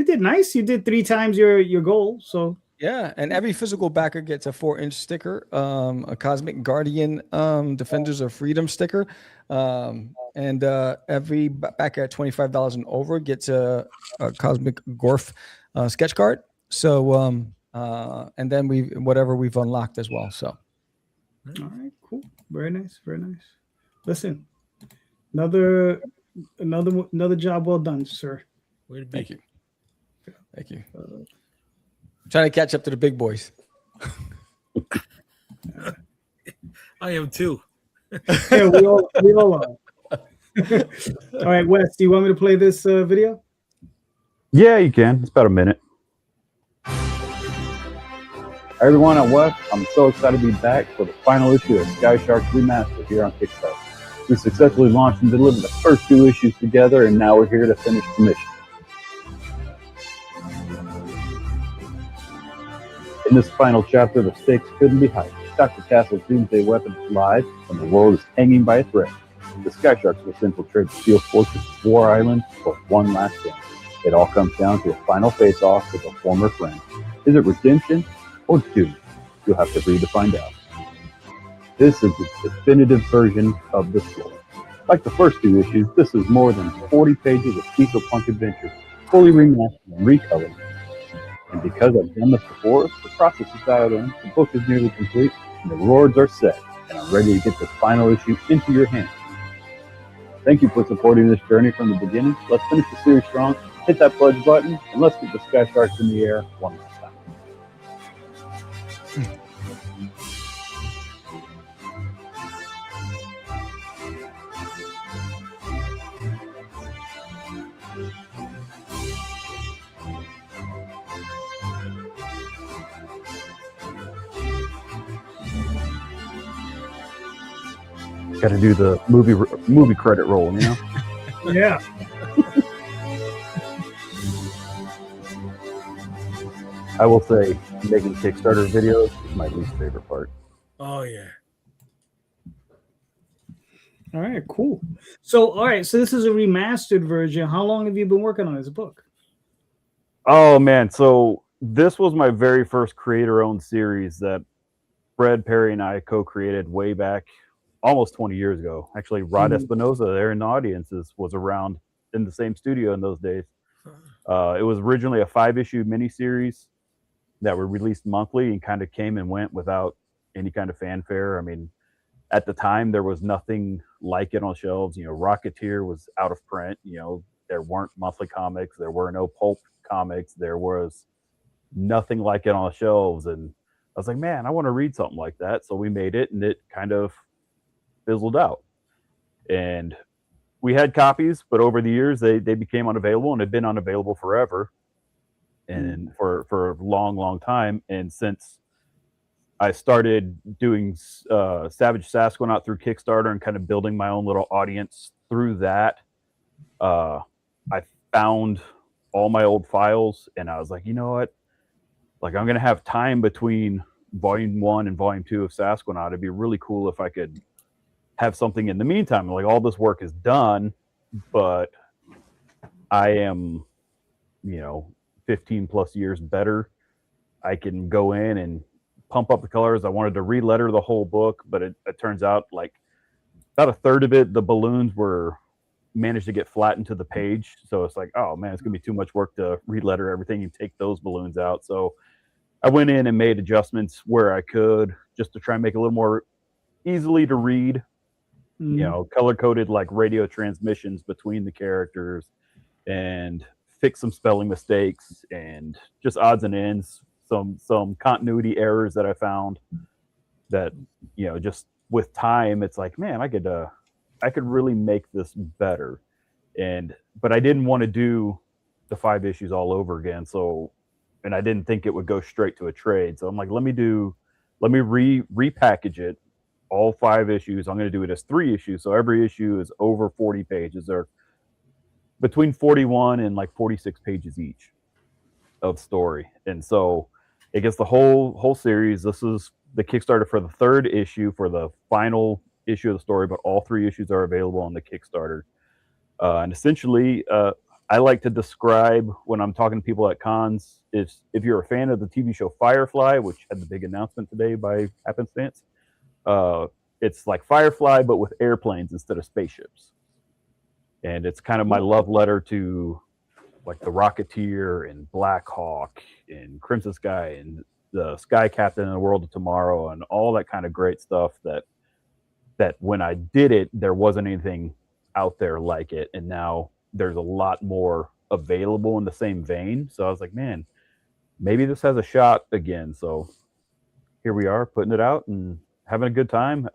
did nice. You did 3 times your goal. So. Yeah, and every physical backer gets a 4-inch sticker, a Cosmic Guardian Defenders of Freedom sticker, and every backer at $25 and over gets a Cosmic Gorf sketch card. So, and then we've unlocked as well. So, all right, cool, very nice. Listen, another job well done, sir. Thank you. Trying to catch up to the big boys. I am too. Yeah, we all are. All right, Wes, do you want me to play this video? Yeah, you can. It's about a minute. Hi, everyone. I'm Wes. I'm so excited to be back for the final issue of Sky Sharks Remastered here on Kickstarter. We successfully launched and delivered the first 2 issues together, and now we're here to finish the mission. In this final chapter, the stakes couldn't be higher. Dr. Castle's doomsday weapon is live, and the world is hanging by a thread. The Sky Sharks must infiltrate the Steel Fortress of War Island for one last dance. It all comes down to a final face-off with a former friend. Is it redemption or doom? You'll have to read to find out. This is the definitive version of the story. Like the first 2 issues, this is more than 40 pages of diesel punk adventures. fully remastered and recolored. And because I've done this before, the process is dialed in, the book is nearly complete, and the rewards are set, and I'm ready to get this final issue into your hands. Thank you for supporting this journey from the beginning. Let's finish the series strong, hit that pledge button, and let's get the Sky Sharks in the air one last time. Got to do the movie credit roll, you know? Yeah. I will say, making Kickstarter videos is my least favorite part. Oh yeah. All right, cool. So, all right, so this is a remastered version. How long have you been working on this book? Oh man, so this was my very first creator-owned series that Fred Perry and I co-created way back almost 20 years ago. Actually, Rod Espinoza there in the audiences was around in the same studio in those days. It was originally a 5-issue miniseries that were released monthly and kind of came and went without any kind of fanfare. I mean, at the time, there was nothing like it on shelves. You know, Rocketeer was out of print. You know, there weren't monthly comics. There were no pulp comics. There was nothing like it on the shelves. And I was like, man, I want to read something like that. So we made it, and it kind of fizzled out. And we had copies, but over the years, they became unavailable and have been unavailable forever. And for a long, long time. And since I started doing Savage Sasquatch through Kickstarter and kind of building my own little audience through that, I found all my old files, and I was like, you know what? Like, I'm going to have time between Volume 1 and Volume 2 of Sasquatch. It'd be really cool if I could have something in the meantime. Like, all this work is done, but I am, 15 plus years better. I can go in and pump up the colors. I wanted to re-letter the whole book, but it turns out like about a third of it, the balloons were managed to get flattened to the page. So it's like, oh man, it's gonna be too much work to re-letter everything and take those balloons out. So I went in and made adjustments where I could just to try and make it a little more easily to read, color-coded like radio transmissions between the characters and fix some spelling mistakes and just odds and ends, some continuity errors that I found that, just with time, it's like, man, I could really make this better. But I didn't want to do the 5 issues all over again. So, and I didn't think it would go straight to a trade. So I'm like, let me repackage it, all 5 issues. I'm going to do it as 3 issues. So every issue is over 40 pages. They're between 41 and like 46 pages each of story. And so it gets the whole series. This is the Kickstarter for the 3rd issue for the final issue of the story, but all 3 issues are available on the Kickstarter. And essentially, I like to describe when I'm talking to people at cons, if you're a fan of the TV show Firefly, which had the big announcement today by happenstance, it's like Firefly, but with airplanes instead of spaceships. And it's kind of my love letter to like the Rocketeer and Black Hawk and Crimson Sky and the Sky Captain and the World of Tomorrow and all that kind of great stuff that when I did it, there wasn't anything out there like it. And now there's a lot more available in the same vein. So I was like, man, maybe this has a shot again. So here we are putting it out and having a good time.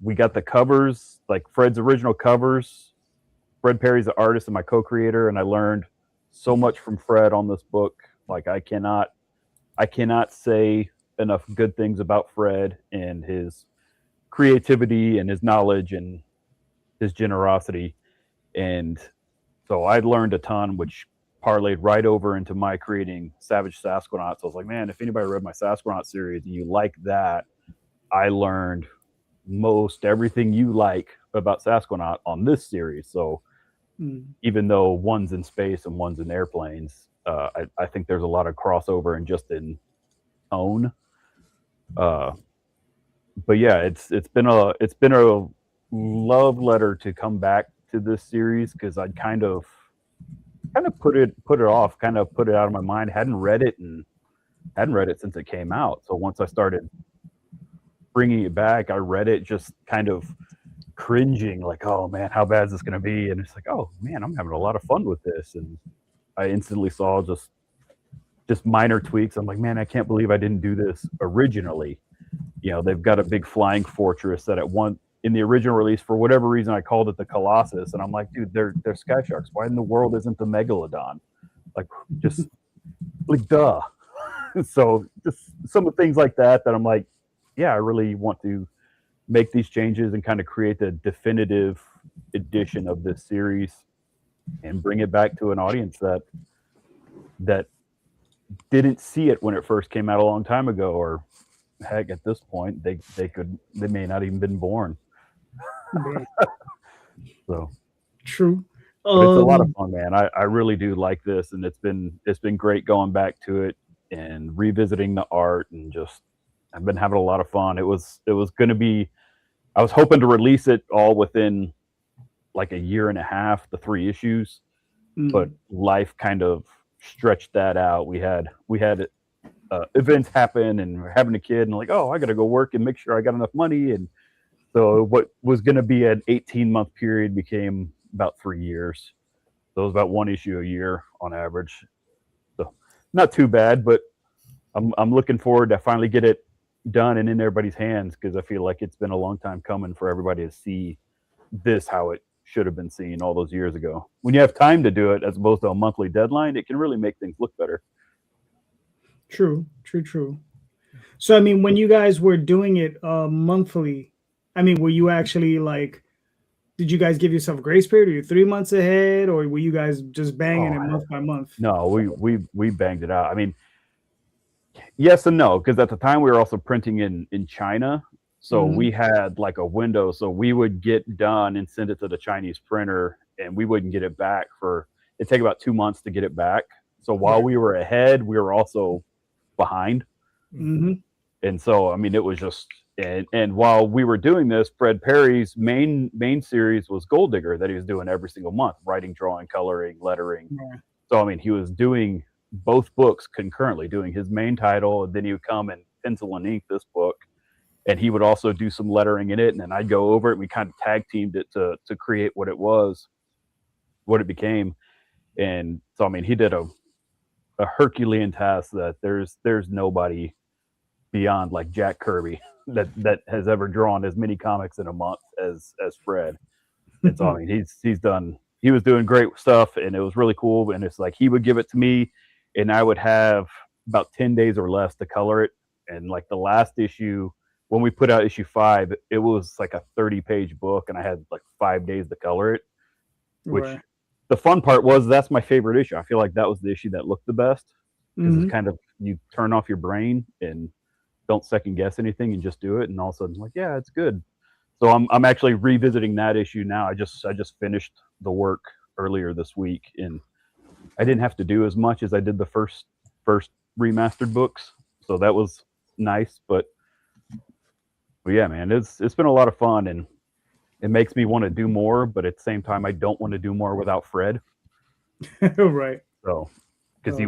We got the covers, like Fred's original covers. Fred Perry's the artist and my co-creator, and I learned so much from Fred on this book. Like I cannot say enough good things about Fred and his creativity and his knowledge and his generosity. And so I learned a ton, which parlayed right over into my creating Savage Sasquatch. So I was like, man, if anybody read my Sasquatch series and you like that, I learned most everything you like about Sasquatch on this series. So even though one's in space and one's in airplanes, I think there's a lot of crossover and just in tone. But yeah, it's been a love letter to come back to this series because I'd kind of kind of put it off, kind of put it out of my mind. Hadn't read it since it came out. So once I started bringing it back, I read it just kind of cringing, like, oh man, how bad is this going to be? And it's like, oh man, I'm having a lot of fun with this. And I instantly saw just minor tweaks. I'm like, man, I can't believe I didn't do this originally. You know, they've got a big flying fortress that in the original release, for whatever reason, I called it the Colossus. And I'm like, dude, they're sky sharks. Why in the world isn't the Megalodon? Like, just like, duh. So just some of the things like that I'm like, yeah, I really want to make these changes and kind of create the definitive edition of this series and bring it back to an audience that didn't see it when it first came out a long time ago, or heck, at this point they may not even been born. So true. But it's a lot of fun, man. I really do like this, and it's been great going back to it and revisiting the art, and just I've been having a lot of fun. It was going to be, I was hoping to release it all within like a year and a half, the 3 issues, but life kind of stretched that out. We had events happen, and we're having a kid, and like, oh, I got to go work and make sure I got enough money, and so what was going to be an 18-month period became about 3 years. So it was about 1 issue a year on average. So not too bad, but I'm looking forward to finally get it done and in everybody's hands, because I feel like it's been a long time coming for everybody to see this how it should have been seen all those years ago. When you have time to do it as opposed to a monthly deadline, it can really make things look better. True. So I mean, when you guys were doing it monthly, I mean, were you actually like, did you guys give yourself a grace period? Are you 3 months ahead, or were you guys just banging it month by month? No, we banged it out. I mean, yes and no, because at the time we were also printing in China. So we had like a window. So we would get done and send it to the Chinese printer, and we wouldn't get it back it'd take about 2 months to get it back. So while we were ahead, we were also behind. And so, I mean, it was just, and while we were doing this, Fred Perry's main series was Gold Digger, that he was doing every single month, writing, drawing, coloring, lettering. So, I mean, he was doing both books concurrently, doing his main title, and then he would come and pencil and ink this book, and he would also do some lettering in it, and then I'd go over it, and we kind of tag teamed it to create what it became. And so, I mean, he did a Herculean task that there's nobody beyond like Jack Kirby that has ever drawn as many comics in a month as Fred. And so, I mean, he was doing great stuff, and it was really cool. And it's like, he would give it to me, and I would have about 10 days or less to color it. And like the last issue, when we put out issue 5, it was like a 30-page book, and I had like 5 days to color it, which the fun part was, that's my favorite issue. I feel like that was the issue that looked the best, because it's kind of, you turn off your brain and don't second guess anything and just do it, and all of a sudden, like, yeah, it's good. So I'm actually revisiting that issue now. I just finished the work earlier this week, and I didn't have to do as much as I did the first remastered books, so that was nice. But yeah, man, it's been a lot of fun, and it makes me want to do more, but at the same time, I don't want to do more without Fred. Right. So, because he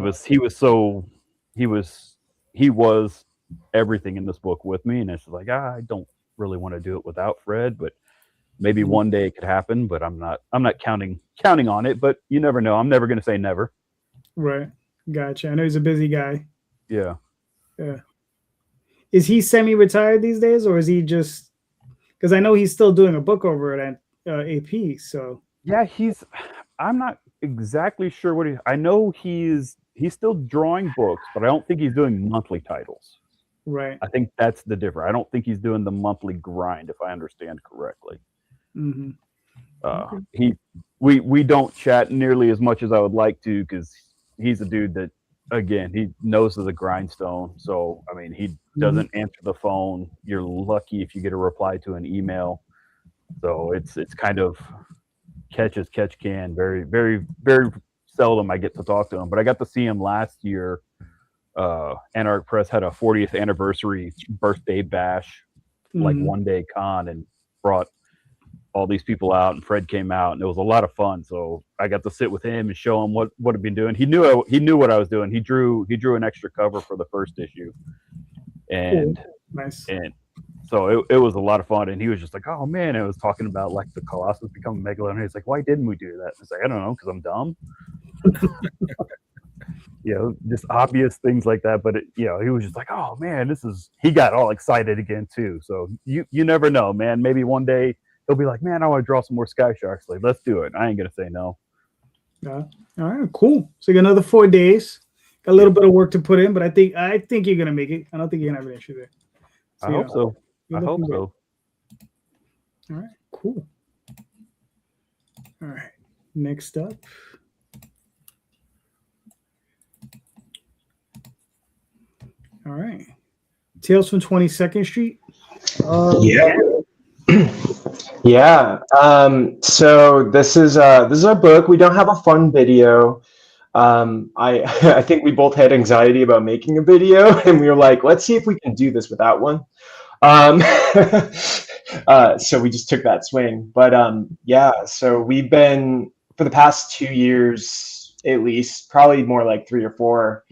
was everything in this book with me, and it's just like, I don't really want to do it without Fred, but maybe one day it could happen. But I'm not counting on it, but you never know. I'm never going to say never. Right. Gotcha. I know he's a busy guy. Yeah. Is he semi-retired these days, or is he just, because I know he's still doing a book over at AP, so yeah, I'm not exactly sure I know he's still drawing books, but I don't think he's doing monthly titles. Right. I think that's the difference. I don't think he's doing the monthly grind, if I understand correctly. We don't chat nearly as much as I would like to, because he's a dude that, again, he knows as a grindstone. So, I mean, he doesn't answer the phone. You're lucky if you get a reply to an email. So it's kind of catch as catch can. Very, very, very seldom I get to talk to him. But I got to see him last year. Anarch Press had a 40th anniversary birthday bash, like one-day con, and brought all these people out, and Fred came out, and it was a lot of fun. So I got to sit with him and show him what I'd been doing. He knew what I was doing. He drew an extra cover for the first issue, and Nice. and so it was a lot of fun. And he was just like, oh man, I was talking about like the Colossus becoming Megalon. And he's like, why didn't we do that? I was like, I don't know, because I'm dumb. Just obvious things like that. But he was just like, oh man, he got all excited again too. So you never know, man. Maybe one day he'll be like, man, I want to draw some more Sky Sharks. Like, let's do it. I ain't gonna say no. Yeah. All right, cool. So you got another 4 days. Got a little bit of work to put in, but I think you're gonna make it. I don't think you're gonna have an issue there. I hope so. I hope so. All right, cool. All right, next up. All right, Tales from 22nd Street. Yeah. So this is our book. We don't have a fun video. I think we both had anxiety about making a video, and we were like, let's see if we can do this without one. So we just took that swing. But so we've been, for the past 2 years at least, probably more like 3 or 4,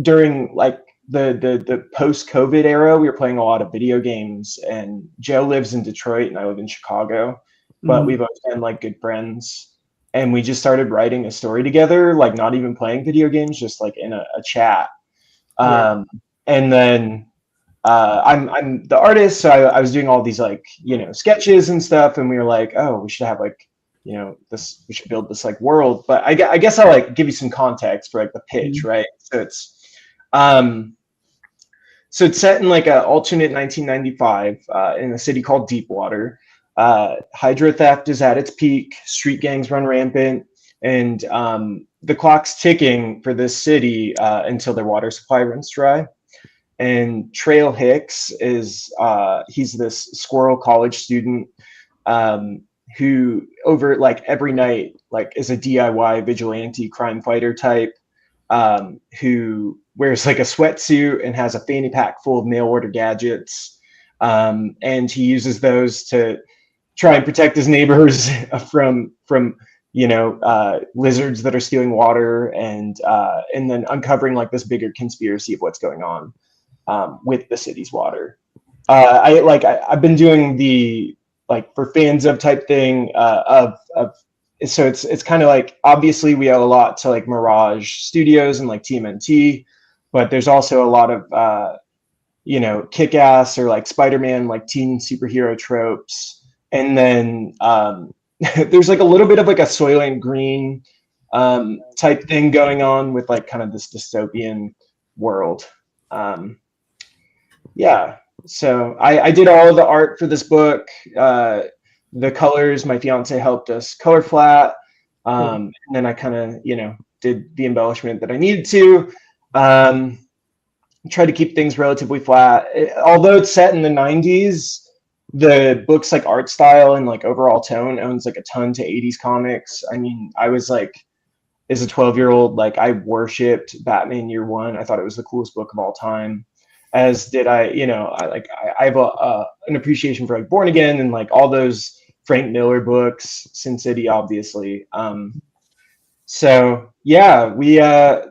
during like the post-COVID era, we were playing a lot of video games, and Joe lives in Detroit and I live in Chicago, but we've always been like good friends, and we just started writing a story together, like not even playing video games, just like in a chat. And then I'm the artist, so I was doing all these like sketches and stuff, and we were like, oh, we should have like this, we should build this like world. But I guess I'll like give you some context for like the pitch, right? So it's set in like an alternate 1995 in a city called Deepwater. Hydro theft is at its peak, street gangs run rampant, and the clock's ticking for this city until their water supply runs dry. And Trail Hicks is he's this squirrel college student who over like every night like is a DIY vigilante crime fighter type who wears like a sweatsuit and has a fanny pack full of mail order gadgets, and he uses those to try and protect his neighbors from lizards that are stealing water, and then uncovering like this bigger conspiracy of what's going on with the city's water. I've been doing the like for fans of type thing so it's kind of like, obviously we owe a lot to like Mirage Studios and like TMNT, but there's also a lot of Kick-Ass or like Spider-Man, like teen superhero tropes, and then there's like a little bit of like a Soylent Green type thing going on with like kind of this dystopian world. So I did all of the art for this book. The colors, my fiance helped us color flat. And then I kind of, did the embellishment that I needed to. Try to keep things relatively flat. Although it's set in the 90s, the book's like art style and like overall tone owns like a ton to 80s comics. I mean, I was like, as a 12-year-old, like I worshipped Batman Year One. I thought it was the coolest book of all time. As did I have an appreciation for like Born Again and like all those Frank Miller books, Sin City, obviously. So yeah,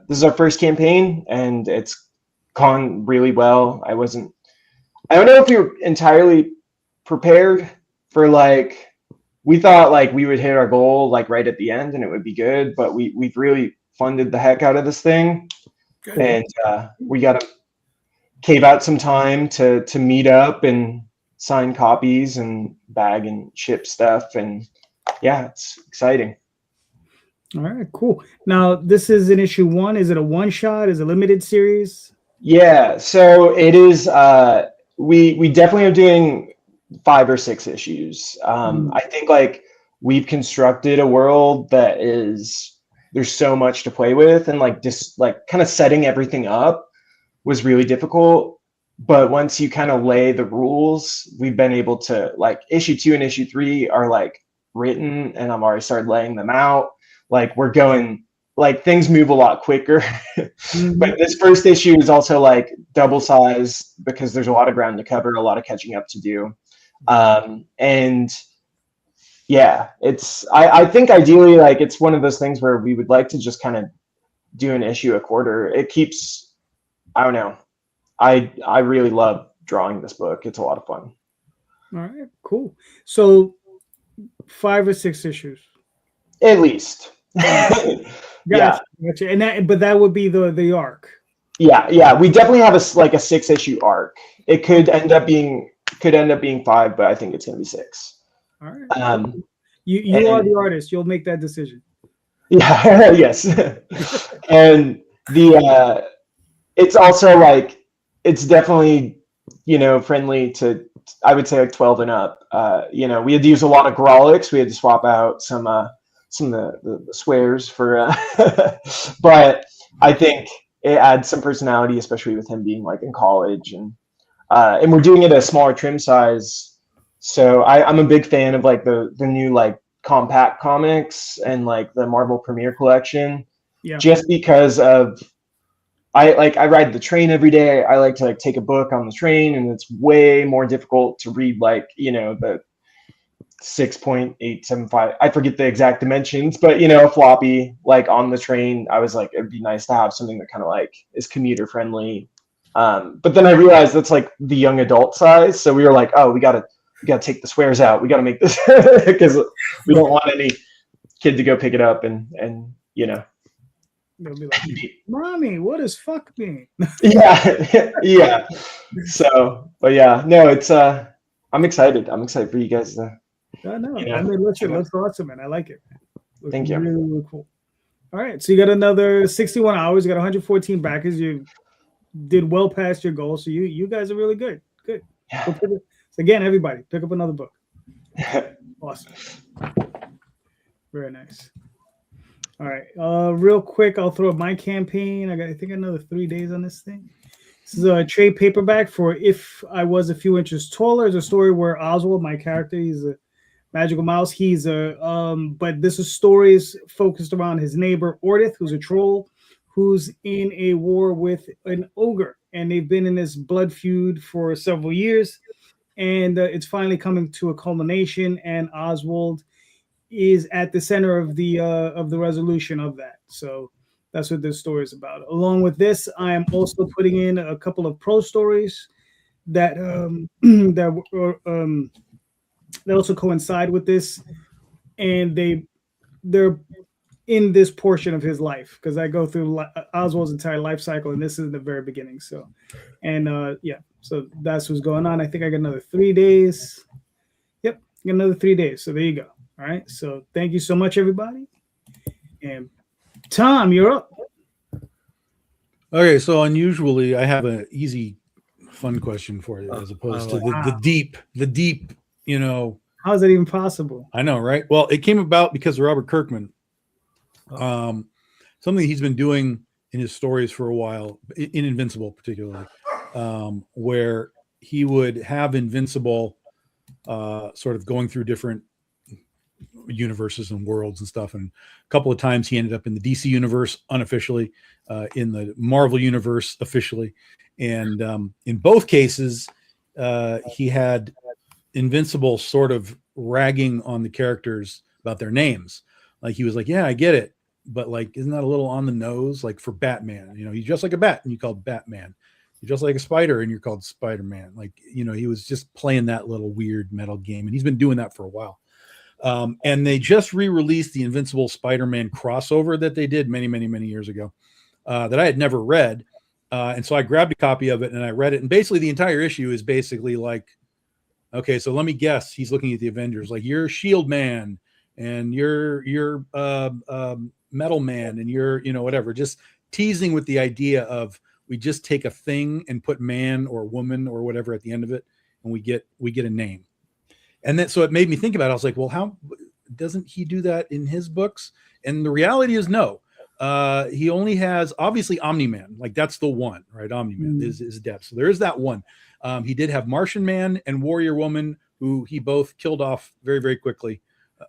this is our first campaign and it's gone really well. I don't know if we were entirely prepared for like, we thought like we would hit our goal like right at the end and it would be good, but we've really funded the heck out of this thing. Good. And we got to cave out some time to meet up and sign copies and bag and ship stuff, and yeah, it's exciting. All right, cool. Now this is an issue 1. Is it a one shot? Is it a limited series? Yeah, so it is. We definitely are doing 5 or 6 issues. I think like we've constructed a world that there's so much to play with, and like just like kind of setting everything up was really difficult. But once you kind of lay the rules, we've been able to like issue 2 and issue 3 are like written, and I've already started laying them out. Like we're going, like things move a lot quicker. But this first issue is also like double size because there's a lot of ground to cover, a lot of catching up to do. And yeah, it's I think ideally like it's one of those things where we would like to just kind of do an issue a quarter. It keeps, I don't know. I really love drawing this book. It's a lot of fun. All right, cool. So 5 or 6 issues. At least. Gotcha. Yeah. Gotcha. And that would be the arc. Yeah. We definitely have a 6-issue arc. It could end up being 5, but I think it's gonna be 6. All right. You are the artist. You'll make that decision. Yeah. Yes. And it's also like it's definitely friendly to, I would say, like 12 and up. We had to use a lot of Grolics. We had to swap out some of the swears for but I think it adds some personality, especially with him being like in college, and we're doing it at a smaller trim size. So I'm a big fan of like the new like compact comics and like the Marvel Premiere Collection. Yeah. Just because of I ride the train every day. I like to like take a book on the train, and it's way more difficult to read like the 6.875. I forget the exact dimensions, but floppy like on the train. I was like, it'd be nice to have something that kind of like is commuter friendly. But then I realized that's like the young adult size. So we were like, oh, we gotta take the swears out. We gotta make this because we don't want any kid to go pick it up and They'll be like, "Mommy, what does fuck mean?" yeah. So, but yeah, no, it's I'm excited. I'm excited for you guys to. I know. I mean, looks awesome, man. I like it. Looks Thank you. Really, really cool. All right, so you got another 61 hours. You got 114 backers. You did well past your goal, so you guys are really good. Good. Yeah. So again, everybody, pick up another book. Awesome. Very nice. All right, real quick, I'll throw up my campaign. I think another 3 days on this thing. This is a trade paperback for If I Was a Few Inches Taller. It's a story where Oswald, my character, he's a magical mouse. But this is stories focused around his neighbor Ordith, who's a troll, who's in a war with an ogre, and they've been in this blood feud for several years, and it's finally coming to a culmination. And Oswald is at the center of the resolution of that. So that's what this story is about. Along with this, I am also putting in a couple of prose stories that that also coincide with this, and they're in this portion of his life, because I go through Oswald's entire life cycle, and this is the very beginning. So, and so that's what's going on. I think I got another 3 days. Yep, got another 3 days. So there you go. All right. So thank you so much, everybody. And Tom, you're up. Okay, so unusually, I have an easy, fun question for you, as opposed to the deep. How is that even possible? I know, right? Well, it came about because of Robert Kirkman. Something he's been doing in his stories for a while, in Invincible particularly, where he would have Invincible sort of going through different universes and worlds and stuff, and a couple of times he ended up in the DC universe unofficially, in the Marvel universe officially, and in both cases he had Invincible sort of ragging on the characters about their names. Like he was like, yeah, I get it, but like, isn't that a little on the nose? Like for Batman, he's just like a bat and you called Batman. You're just like a spider and you're called Spider-Man. Like, he was just playing that little weird metal game, and he's been doing that for a while. And they just re-released the Invincible Spider-Man crossover that they did many, many, many years ago, that I had never read. And so I grabbed a copy of it and I read it. And basically the entire issue is basically like, okay, so let me guess. He's looking at the Avengers, like you're Shield Man and you're Metal Man and you're, whatever, just teasing with the idea of we just take a thing and put man or woman or whatever at the end of it, and we get a name. And then, so it made me think about it. I was like, well, how doesn't he do that in his books? And the reality is no. He only has, obviously, Omni-Man. Like, that's the one, right? Omni-Man is death. So there is that one. He did have Martian Man and Warrior Woman, who he both killed off very, very quickly.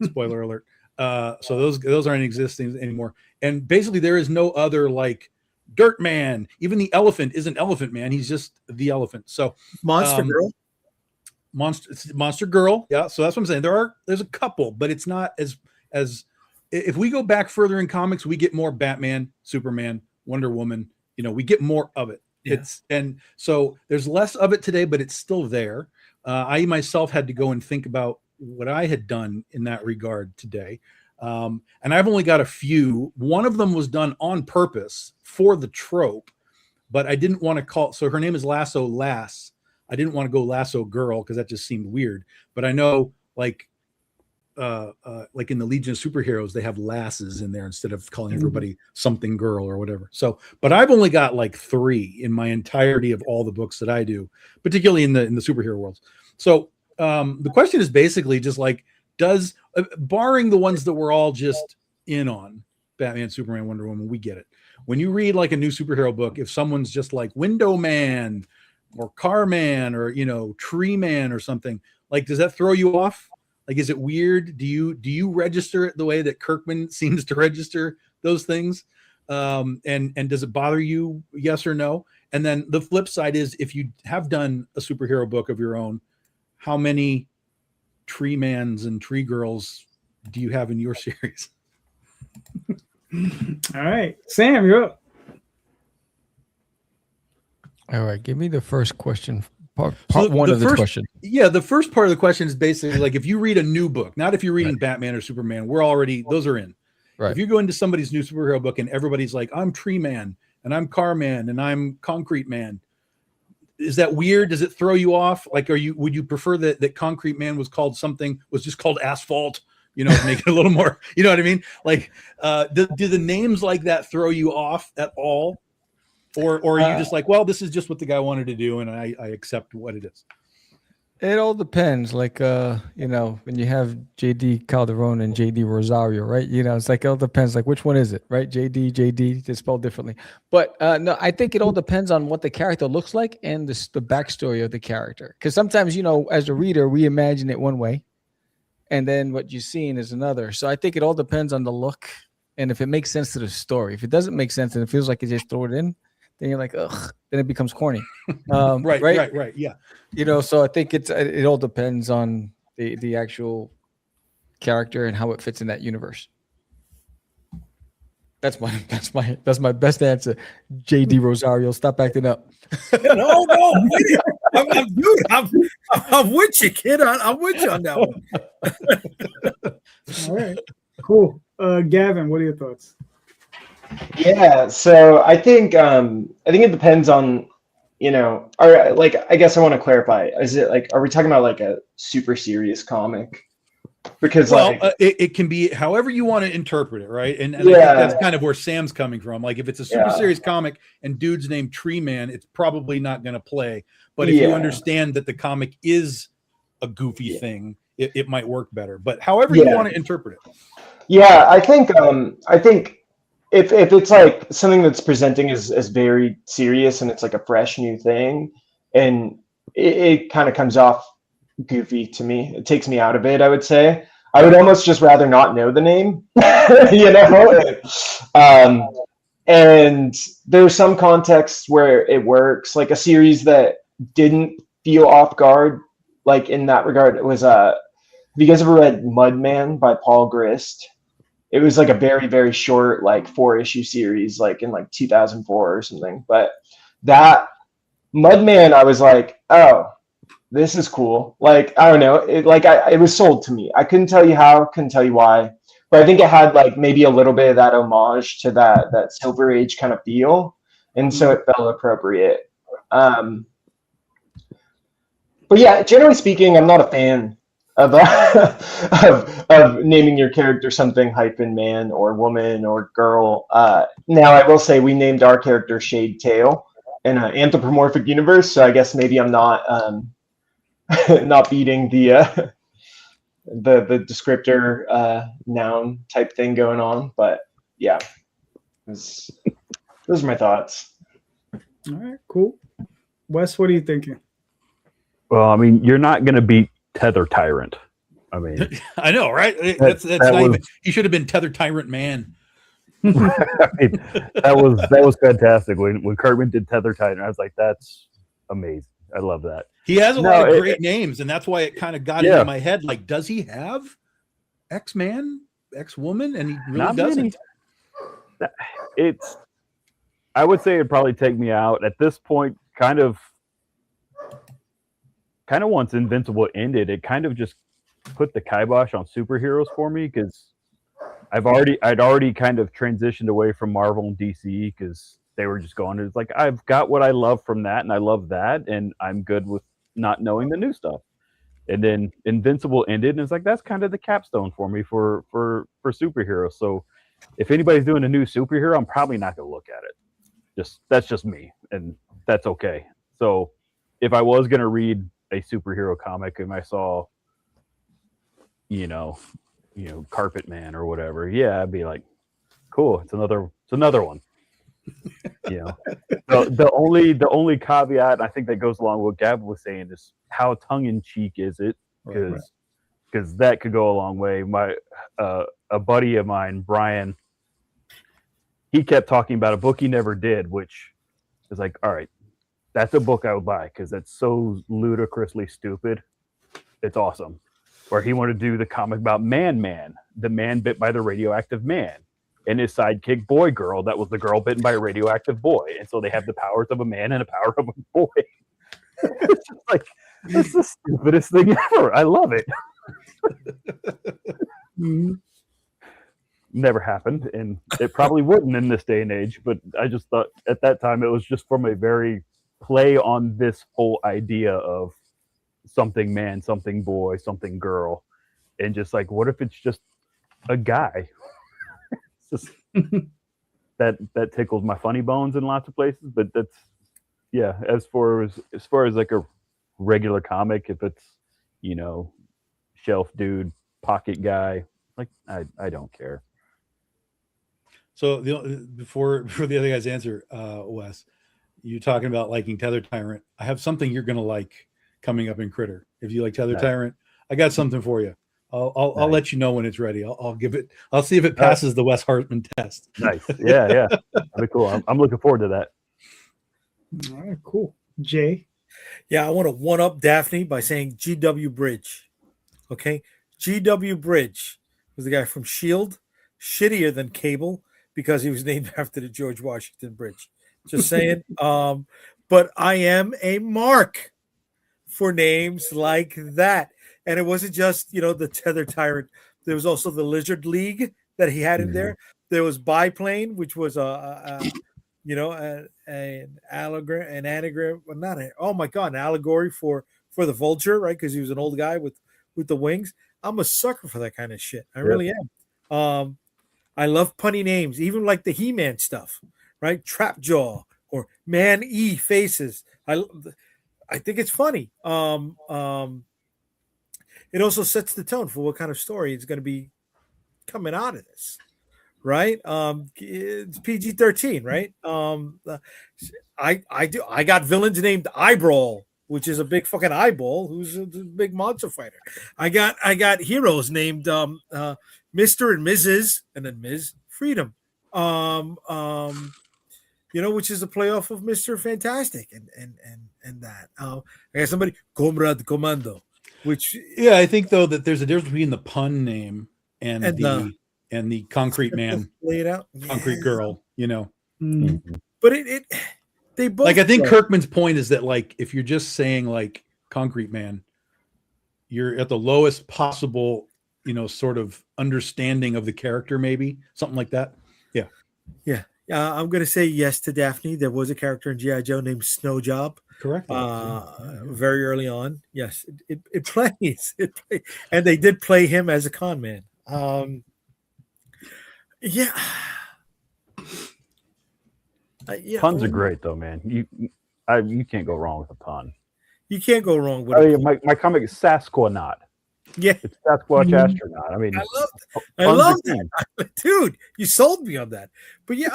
Spoiler alert. So those aren't existing anymore. And basically, there is no other, like, Dirt Man. Even the elephant isn't Elephant Man. He's just the elephant. So Monster Girl. Monster Girl. Yeah, so that's what I'm saying. There's a couple, but it's not as if we go back further in comics, we get more Batman, Superman, Wonder Woman. We get more of it. Yeah. And so there's less of it today, but it's still there. I myself had to go and think about what I had done in that regard today. And I've only got a few. One of them was done on purpose for the trope, but I didn't want to call. So her name is Lasso Lass. I didn't want to go Lasso Girl because that just seemed weird. But I know, like in the Legion of Superheroes, they have lasses in there instead of calling everybody something girl or whatever. So, but I've only got like 3 in my entirety of all the books that I do, particularly in the superhero worlds. So the question is basically just like, does barring the ones that we're all just in on, Batman, Superman, Wonder Woman, we get it. When you read like a new superhero book, if someone's just like Window Man or Car Man or Tree Man or something, like, does that throw you off? Like, is it weird? Do you register it the way that Kirkman seems to register those things? And does it bother you? Yes or no? And then the flip side is, if you have done a superhero book of your own, how many Tree Mans and Tree Girls do you have in your series? All right, Sam, you're up. All right, give me the first question. Part So one of the first- question. Yeah, the first part of the question is basically like, if you read a new book, not if you're reading Batman or Superman, those are in. Right. If you go into somebody's new superhero book and everybody's like, I'm Tree Man and I'm Car Man and I'm Concrete Man, is that weird? Does it throw you off? Like, would you prefer that Concrete Man was just called Asphalt, to make it a little more, you know what I mean? Like, do the names like that throw you off at all? Or are you just like, well, this is just what the guy wanted to do and I accept what it is? It all depends. Like, when you have JD Calderon and JD Rosario, right? It's like, it all depends. Like, which one is it, right? JD, just spelled differently. But no, I think it all depends on what the character looks like and the backstory of the character. Because sometimes, as a reader, we imagine it one way, and then what you're seeing is another. So I think it all depends on the look and if it makes sense to the story. If it doesn't make sense and it feels like you just throw it in, then you're like, ugh, then it becomes corny. Right. Yeah. So I think it all depends on the actual character and how it fits in that universe. That's my best answer. JD Rosario, stop acting up. No, wait. I'm with you, kid. I'm with you on that one. All right, cool. Gavin, what are your thoughts? Yeah, so I think it depends on, or like, I guess I want to clarify. Is it like, are we talking about like a super serious comic? Because it can be however you want to interpret it, right? And I think that's kind of where Sam's coming from. Like, if it's a super serious comic and dude's named Tree Man, it's probably not going to play. But if you understand that the comic is a goofy thing, it might work better. But however you want to interpret it. Yeah, I think if it's like something that's presenting as very serious and it's like a fresh new thing, and it kind of comes off goofy to me, it takes me out of it. I would say I would almost just rather not know the name, and there's some contexts where it works, like a series that didn't feel off guard, like in that regard. It was have you guys ever read Mudman by Paul Grist? It was like a very, very short, like 4-issue series, like in like 2004 or something. But that Mudman, I was like, oh, this is cool. Like, I don't know. It was sold to me. I couldn't tell you how, couldn't tell you why. But I think it had like maybe a little bit of that homage to that Silver Age kind of feel. And so it felt appropriate. But yeah, generally speaking, I'm not a fan of naming your character something hyphen man or woman or girl. Now I will say we named our character Shade Tail in an anthropomorphic universe, so I guess maybe I'm not not beating the descriptor noun type thing going on. But yeah, those are my thoughts. All right, cool. Wes, what are you thinking? Well, I mean, you're not going to beat Tether Tyrant. I mean, I know, right? That's not even, he should have been Tether Tyrant Man. I mean, that was fantastic when Kirkman did Tether Tyrant. I was like, that's amazing. I love that. He has a lot of great names, and that's why it kind of got into my head. Like, does he have X-Man, X-Woman? And he really Not doesn't. Many. I would say it'd probably take me out at this point. Kind of once Invincible ended, it kind of just put the kibosh on superheroes for me, because I'd already kind of transitioned away from Marvel and DC, because they were just going, it's like, I've got what I love from that, and I love that, and I'm good with not knowing the new stuff. And then Invincible ended, and it's like, that's kind of the capstone for me for superheroes. So if anybody's doing a new superhero, I'm probably not going to look at it. That's just me, and that's okay. So if I was going to read a superhero comic and I saw, Carpet Man or whatever, I'd be like, cool, it's another one. The only caveat, I think, that goes along with what Gavin was saying, is how tongue-in-cheek is it? Because that could go a long way. My a buddy of mine, Brian, he kept talking about a book he never did, which is like, all right, that's a book I would buy, because that's so ludicrously stupid. It's awesome. Or he wanted to do the comic about Man, the man bit by the radioactive man, and his sidekick Boy Girl, that was the girl bitten by a radioactive boy. And so they have the powers of a man and the power of a boy. It's just like, it's the stupidest thing ever. I love it. Never happened, and it probably wouldn't in this day and age, but I just thought at that time it was just from a very play on this whole idea of something man, something boy, something girl, and just like, what if it's just a guy? It's just that tickles my funny bones in lots of places. But that's as far as like a regular comic, if it's shelf dude, pocket guy, like I don't care. So before the other guys answer, Wes, you talking about liking Tether Tyrant. I have something you're gonna like coming up in Critter. If you like Tether Tyrant, I got something for you. I'll let you know when it's ready. I'll give it. I'll see if it passes the Wes Hartman test. Nice. Yeah. That'd be cool. I'm looking forward to that. All right, cool. Jay. Yeah, I want to one up Daphne by saying G.W. Bridge. Okay, G.W. Bridge was the guy from S.H.I.E.L.D., shittier than Cable because he was named after the George Washington Bridge. Just saying. But I am a mark for names like that. And it wasn't just, the Tether Tyrant. There was also the Lizard League that he had in there. There was Biplane, which was an anagram, an allegory for the Vulture, right? Because he was an old guy with the wings. I'm a sucker for that kind of shit. I really am. I love punny names, even like the He-Man stuff, right? Trapjaw or Man-E faces. I think it's funny. It also sets the tone for what kind of story is going to be coming out of this, right? It's PG-13, right? I got villains named Eyebrawl, which is a big fucking eyeball who's a big monster fighter. I got heroes named Mr. and Mrs. and then Ms. Freedom, which is a playoff of Mr. Fantastic and that. I got somebody Comrade Commando, which I think though that there's a difference between the pun name and the concrete man, lay it out, concrete girl, But they both like, I think Kirkman's point is that, like, if you're just saying like concrete man, you're at the lowest possible, sort of understanding of the character, maybe something like that. Yeah. I'm going to say yes to Daphne. There was a character in G.I. Joe named Snow Job. Correct. Very early on. Yes. It plays. And they did play him as a con man. Puns are great though, man. You can't go wrong with a pun. You can't go wrong with my comic is Sasquanaut. Yeah, it's Sasquatch astronaut. I mean, I love that, dude. You sold me on that. But I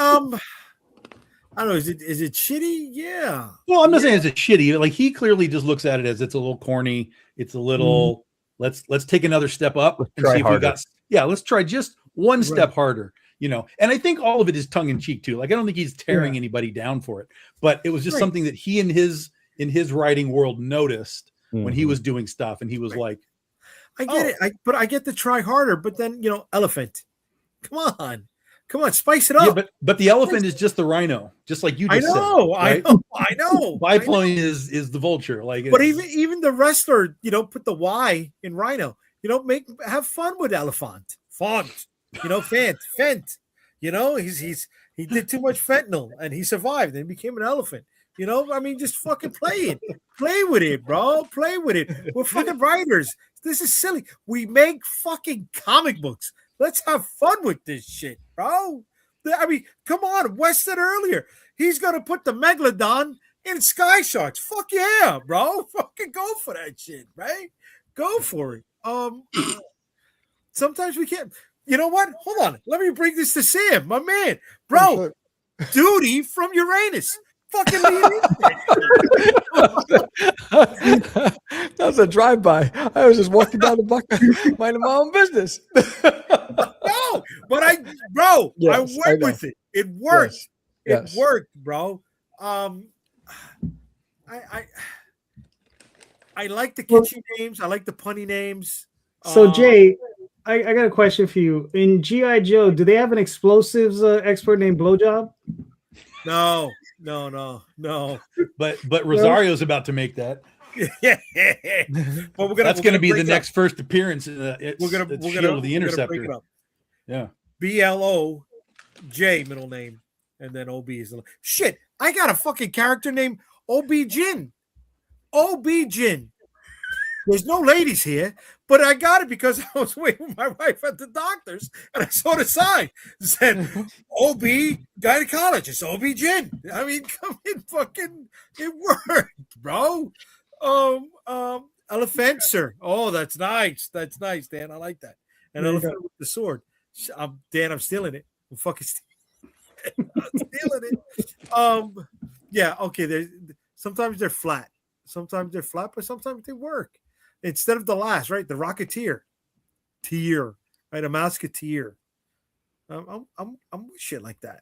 don't know. Is it shitty? Yeah. Well, I'm not saying it's shitty. Like, he clearly just looks at it as it's a little corny. It's a little. Let's take another step up and see if we got. Yeah, let's try just one step harder. And I think all of it is tongue in cheek too. Like, I don't think he's tearing anybody down for it, but it was just something that he and his in his writing world noticed when he Mhm. was doing stuff, and he was like, I get it. But I get to try harder. But then, elephant. Come on, spice it yeah, up. but the elephant is just the rhino, just like you I just know, said. Right? I know. Biplane is the vulture. Like, But even the wrestler, put the Y in rhino. Have fun with elephant. Font. Fent. He did too much fentanyl and he survived and became an elephant. Just fucking play it. Play with it, bro. Play with it. We're fucking writers. This is silly. We make fucking comic books. Let's have fun with this shit, bro. Come on. Wes said earlier, he's gonna put the Megalodon in Sky Sharks. Fuck yeah, bro. Fucking go for that shit, right? Go for it. Sometimes we can't. You know what? Hold on. Let me bring this to Sam, my man. Bro, Duty from Uranus. Fucking lead in That was a drive-by. I was just walking down the block, minding my own business. No, but I Yes, I went know. with it. It worked. Yes. It worked, bro. I like the kitchen names. I like the punny names. So Jay, I got a question for you. In G.I. Joe, do they have an explosives expert named Blowjob? No. But Rosario's about to make that. Yeah. But That's going to be the next first appearance. We're We're the gonna Interceptor. break it up. Yeah. BLOJ middle name, and then OB is the shit. I got a fucking character named OB Jin. OB Jin. There's no ladies here, but I got it because I was waiting with my wife at the doctor's and I saw the sign. It said OB gynecologist, OB Jin. Come in, fucking, it worked, bro. Elephantser. Oh, that's nice. That's nice, Dan. I like that. An elephant with the sword. Dan, I'm stealing it. I'm fucking stealing it. Yeah, okay. Sometimes they're flat. Sometimes they're flat, but sometimes they work. Instead of the last, right? The Rocketeer. Tier. Right? A Musketeer. I'm with shit like that.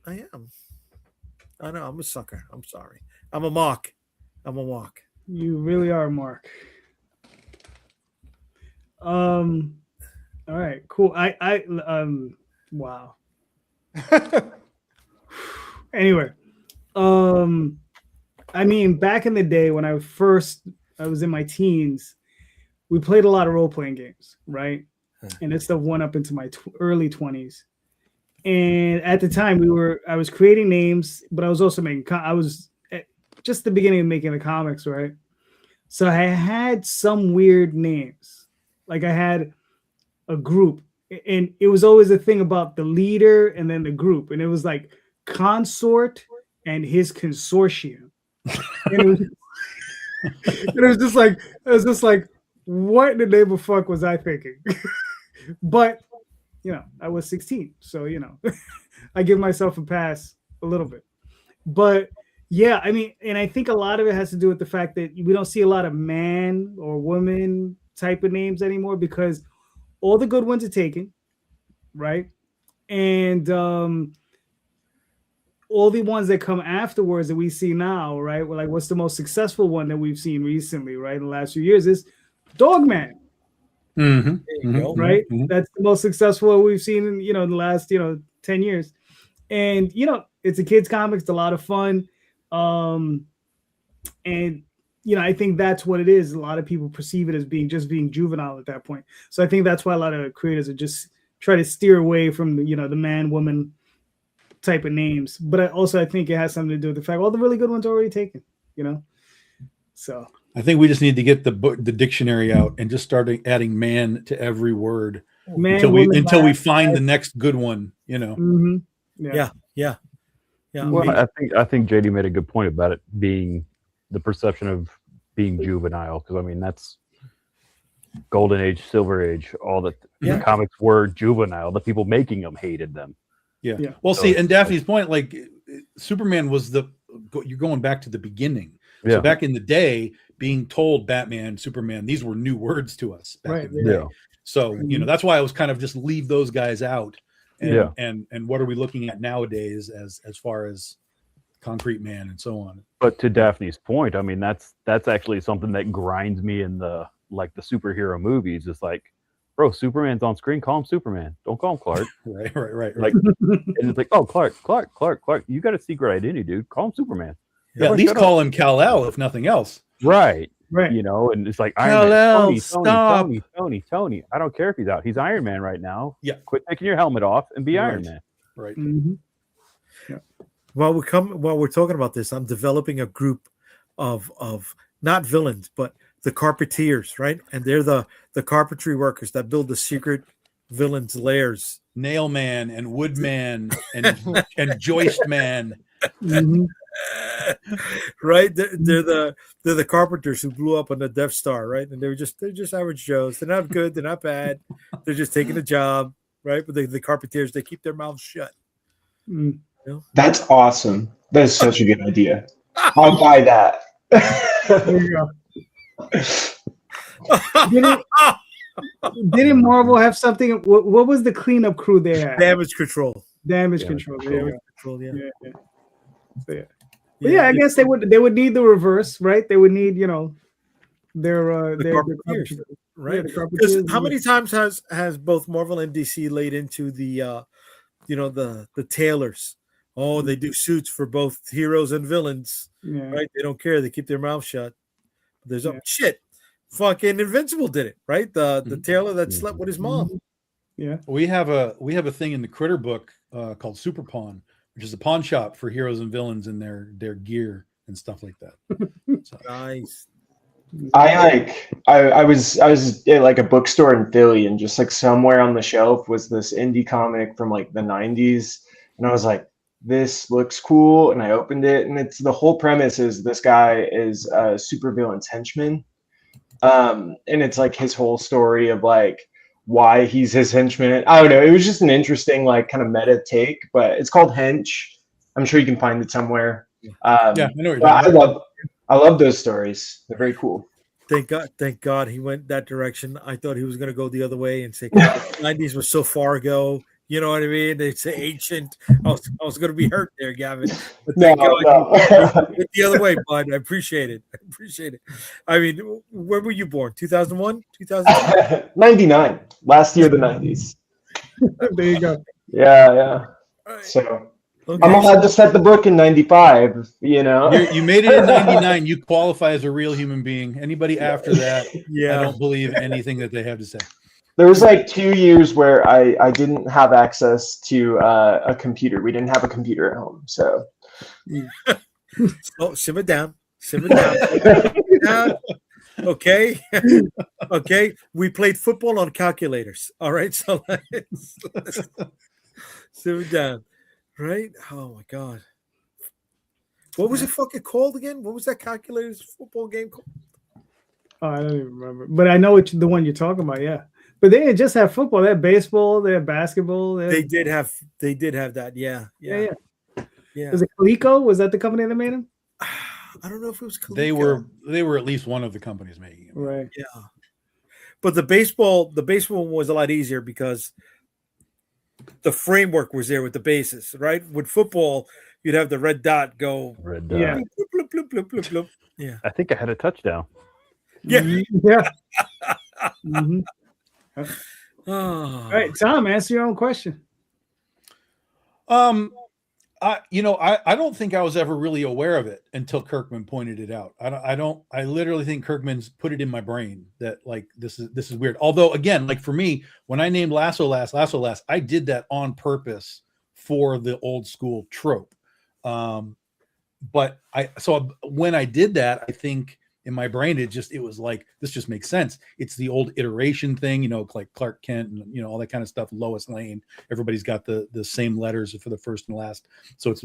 I am. I know. I'm a sucker. I'm sorry. I'm a mock. You really are, Mark. All right, cool. Wow. Anyway, back in the day when I was in my teens, we played a lot of role-playing games, right? And it's the one up into my early 20s. And at the time, I was creating names, but I was also I was at just the beginning of making the comics, right? So I had some weird names. Like I had a group, and it was always a thing about the leader and then the group, and it was like Consort and his consortium. And it was just like, what in the name of fuck was I thinking? But I was 16, so I give myself a pass a little bit. But yeah, and I think a lot of it has to do with the fact that we don't see a lot of man or woman type of names anymore because all the good ones are taken, right? And all the ones that come afterwards that we see now, right? Well, like, what's the most successful one that we've seen recently, right? In the last few years is Dogman. Mm-hmm. Right? Mm-hmm. That's the most successful one we've seen in, in the last, 10 years. And, it's a kid's comic. It's a lot of fun. And, I think that's what it is. A lot of people perceive it as being juvenile at that point. So I think that's why a lot of creators are just try to steer away from the man, woman type of names. But I think it has something to do with the fact all the really good ones are already taken, So I think we just need to get the dictionary out and just start adding man to every word until we find the next good one, Mm-hmm. Yeah. Well, I think JD made a good point about it being the perception of being juvenile, because that's golden age, silver age, all that the comics were juvenile. The people making them hated them. Yeah. Well, see, and Daphne's point, like Superman was you're going back to the beginning. Yeah. So back in the day, being told Batman, Superman, these were new words to us back in the day. So, that's why I was kind of just leave those guys out. And what are we looking at nowadays as far as Concrete Man, and so on. But to Daphne's point, I mean, that's actually something that grinds me in the superhero movies. It's like, bro, Superman's on screen. Call him Superman. Don't call him Clark. Right. Like, and it's like, oh, Clark. You got a secret identity, dude. Call him Superman. Yeah, at least call him Kal-El, if nothing else. Right. Right. You know, and it's like Kal-El, Tony. I don't care if he's out. He's Iron Man right now. Yeah. Quit taking your helmet off and be Iron Man. Right. Mhm. While we're talking about this, I'm developing a group of not villains, but the Carpeters, right? And they're the carpentry workers that build the secret villains' lairs. Nail Man and Woodman and Joist Man. Mhm. Right? They're the carpenters who blew up on the Death Star, right? And they're just average Joes. They're not good. They're not bad. They're just taking a job, right? But the Carpeters, they keep their mouths shut. Mm. That's awesome. That is such a good idea. I'll buy that. There you go. Didn't Marvel have something? What was the cleanup crew they had? Damage control. Damage control. There you Damage go. control, yeah. Yeah. So, yeah. But yeah, I guess they would need the reverse, right? They would need, their Carpeters, right? Yeah, the Because Carpeters. how many times has both Marvel and DC laid into the the tailors? Oh, they do suits for both heroes and villains, Yeah. right? They don't care. They keep their mouth shut. There's Yeah. shit. Fucking Invincible did it, right? The tailor that slept with his mom. Yeah. We have a thing in the Critter book called Super Pawn, which is a pawn shop for heroes and villains and their gear and stuff like that. So, Nice. I was at like a bookstore in Philly, and just like somewhere on the shelf was this indie comic from like the 90s, and I was like, this looks cool, and I opened it, and it's the whole premise is this guy is a supervillain's henchman, and it's like his whole story of like why he's his henchman. I don't know, it was just an interesting like kind of meta take, but it's called Hench. I'm sure you can find it somewhere. yeah, I know what you're But talking about. I love those stories. They're very cool. Thank God he went that direction. I thought he was going to go the other way and say 90s was so far ago. You know what I mean? They say ancient. I was going to be hurt there, Gavin. But thank God you went the other way, bud. I appreciate it. I mean, when were you born? 2001? 2002? 99. Last year of the 90s. There you go. Yeah. So Okay. I'm allowed to set the book in 95, you know? You made it in 99. You qualify as a real human being. Anybody after that, I don't believe anything that they have to say. There was like 2 years where I didn't have access to a computer. We didn't have a computer at home. So Oh, simmer down. Okay. Okay. We played football on calculators. All right. So let's simmer down. Right? Oh my God. What was it fucking called again? What was that calculators football game called? Oh, I don't even remember, but I know the one you're talking about. Yeah, but they didn't just have football. They had baseball. They had basketball. They did have that. Yeah. Was it Coleco? Was that the company that made them? I don't know if it was Coleco. They were at least one of the companies making it. Right. Yeah. But the baseball one was a lot easier because the framework was there with the bases, right? With football, you'd have the red dot go. Red dot. Yeah. Bloop, bloop, bloop, bloop, bloop. Yeah. I think I had a touchdown. Yeah. Yeah. Mhm. Oh. All right, Tom, answer your own question. I don't think I was ever really aware of it until Kirkman pointed it out. I literally think Kirkman's put it in my brain that like this is weird. Although again, like for me, when I named Lasso Last, I did that on purpose for the old school trope. But when I did that, I think in my brain it was like this just makes sense. It's the old iteration thing, like Clark Kent and all that kind of stuff. Lois Lane, everybody's got the same letters for the first and last, so it's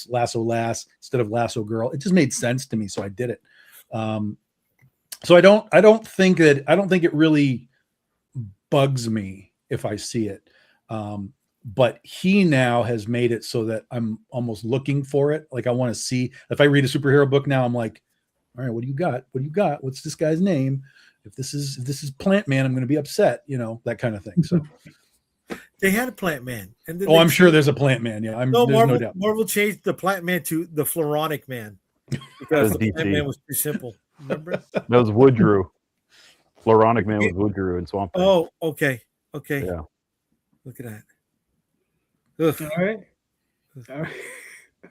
Lasso Last instead of Lasso Girl. It just made sense to me, so I did it. So I don't think it really bugs me if I see it. But he now has made it so that I'm almost looking for it. Like I want to see if I read a superhero book now, I'm like, all right, what do you got? What's this guy's name? If this is Plant Man, I'm going to be upset, that kind of thing. So They had a Plant Man, and then Oh, they I'm sure changed- there's a Plant Man. Yeah, No, there's Marvel, no doubt. Marvel changed the Plant Man to the Floronic Man because the DC. Plant Man was too simple. Remember? That was Woodrew. Floronic Man was Woodrew and Swamp Thing. Oh, okay. Yeah. Look at that. Ugh. All right. All right.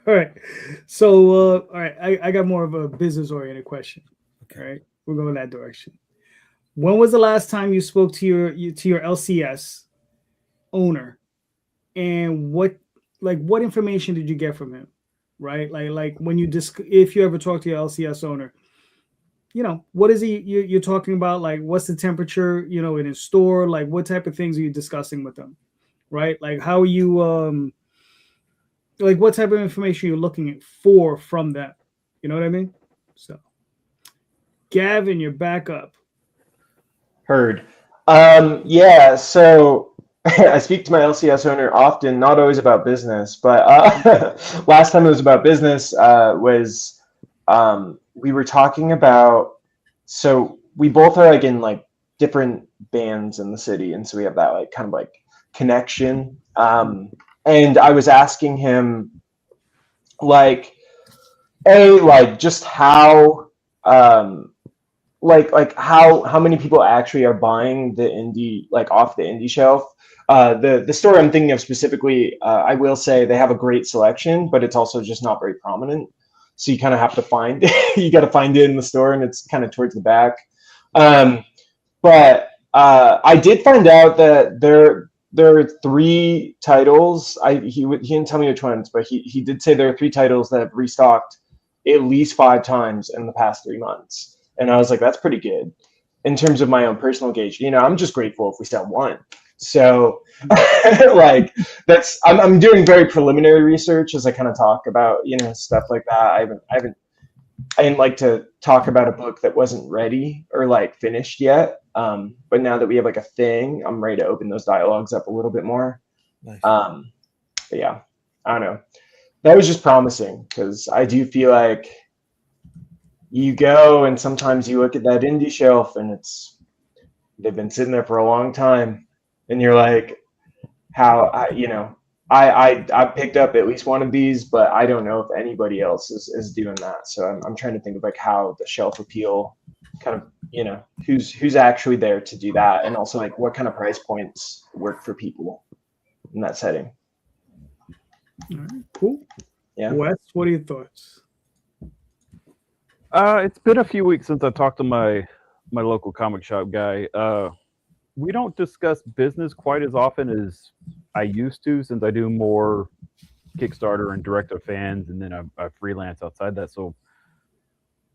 All right. So, all right, I got more of a business oriented question. Okay. All right. We're going that direction. When was the last time you spoke to your LCS owner, and what information did you get from him? Right. Like when you if you ever talk to your LCS owner, what is you're talking about? Like, what's the temperature, in his store? Like, what type of things are you discussing with them? Right. Like, how are you, like, what type of information you're looking for from them? You know what I mean? So, Gavin, you're back up. Heard. Yeah, so I speak to my LCS owner often, not always about business, but last time it was about business was we were talking about, so we both are like in like different bands in the city, and so we have that like kind of like connection. And I was asking him like just how like how many people actually are buying the indie, like off the indie shelf. The store I'm thinking of specifically, I will say they have a great selection, but it's also just not very prominent. So you kind of have to find you got to find it in the store, and it's kind of towards the back. But I did find out that there are 3 titles. He didn't tell me which ones, but he did say there are 3 titles that have restocked at least 5 times in the past 3 months. And I was like, that's pretty good in terms of my own personal gauge. I'm just grateful if we sell 1. So like I'm doing very preliminary research as I kind of talk about, stuff like that. I didn't like to talk about a book that wasn't ready or like finished yet. But now that we have like a thing, I'm ready to open those dialogues up a little bit more. Nice. But yeah, I don't know. That was just promising, because I do feel like you go and sometimes you look at that indie shelf and they've been sitting there for a long time, and you're like, I picked up at least one of these, but I don't know if anybody else is doing that. So I'm trying to think of like how the shelf appeal kind of, who's actually there to do that, and also like what kind of price points work for people in that setting. All right, cool. Yeah. Wes, what are your thoughts? It's been a few weeks since I talked to my local comic shop guy. We don't discuss business quite as often as I used to, since I do more Kickstarter and direct to fans, and then I freelance outside that. So,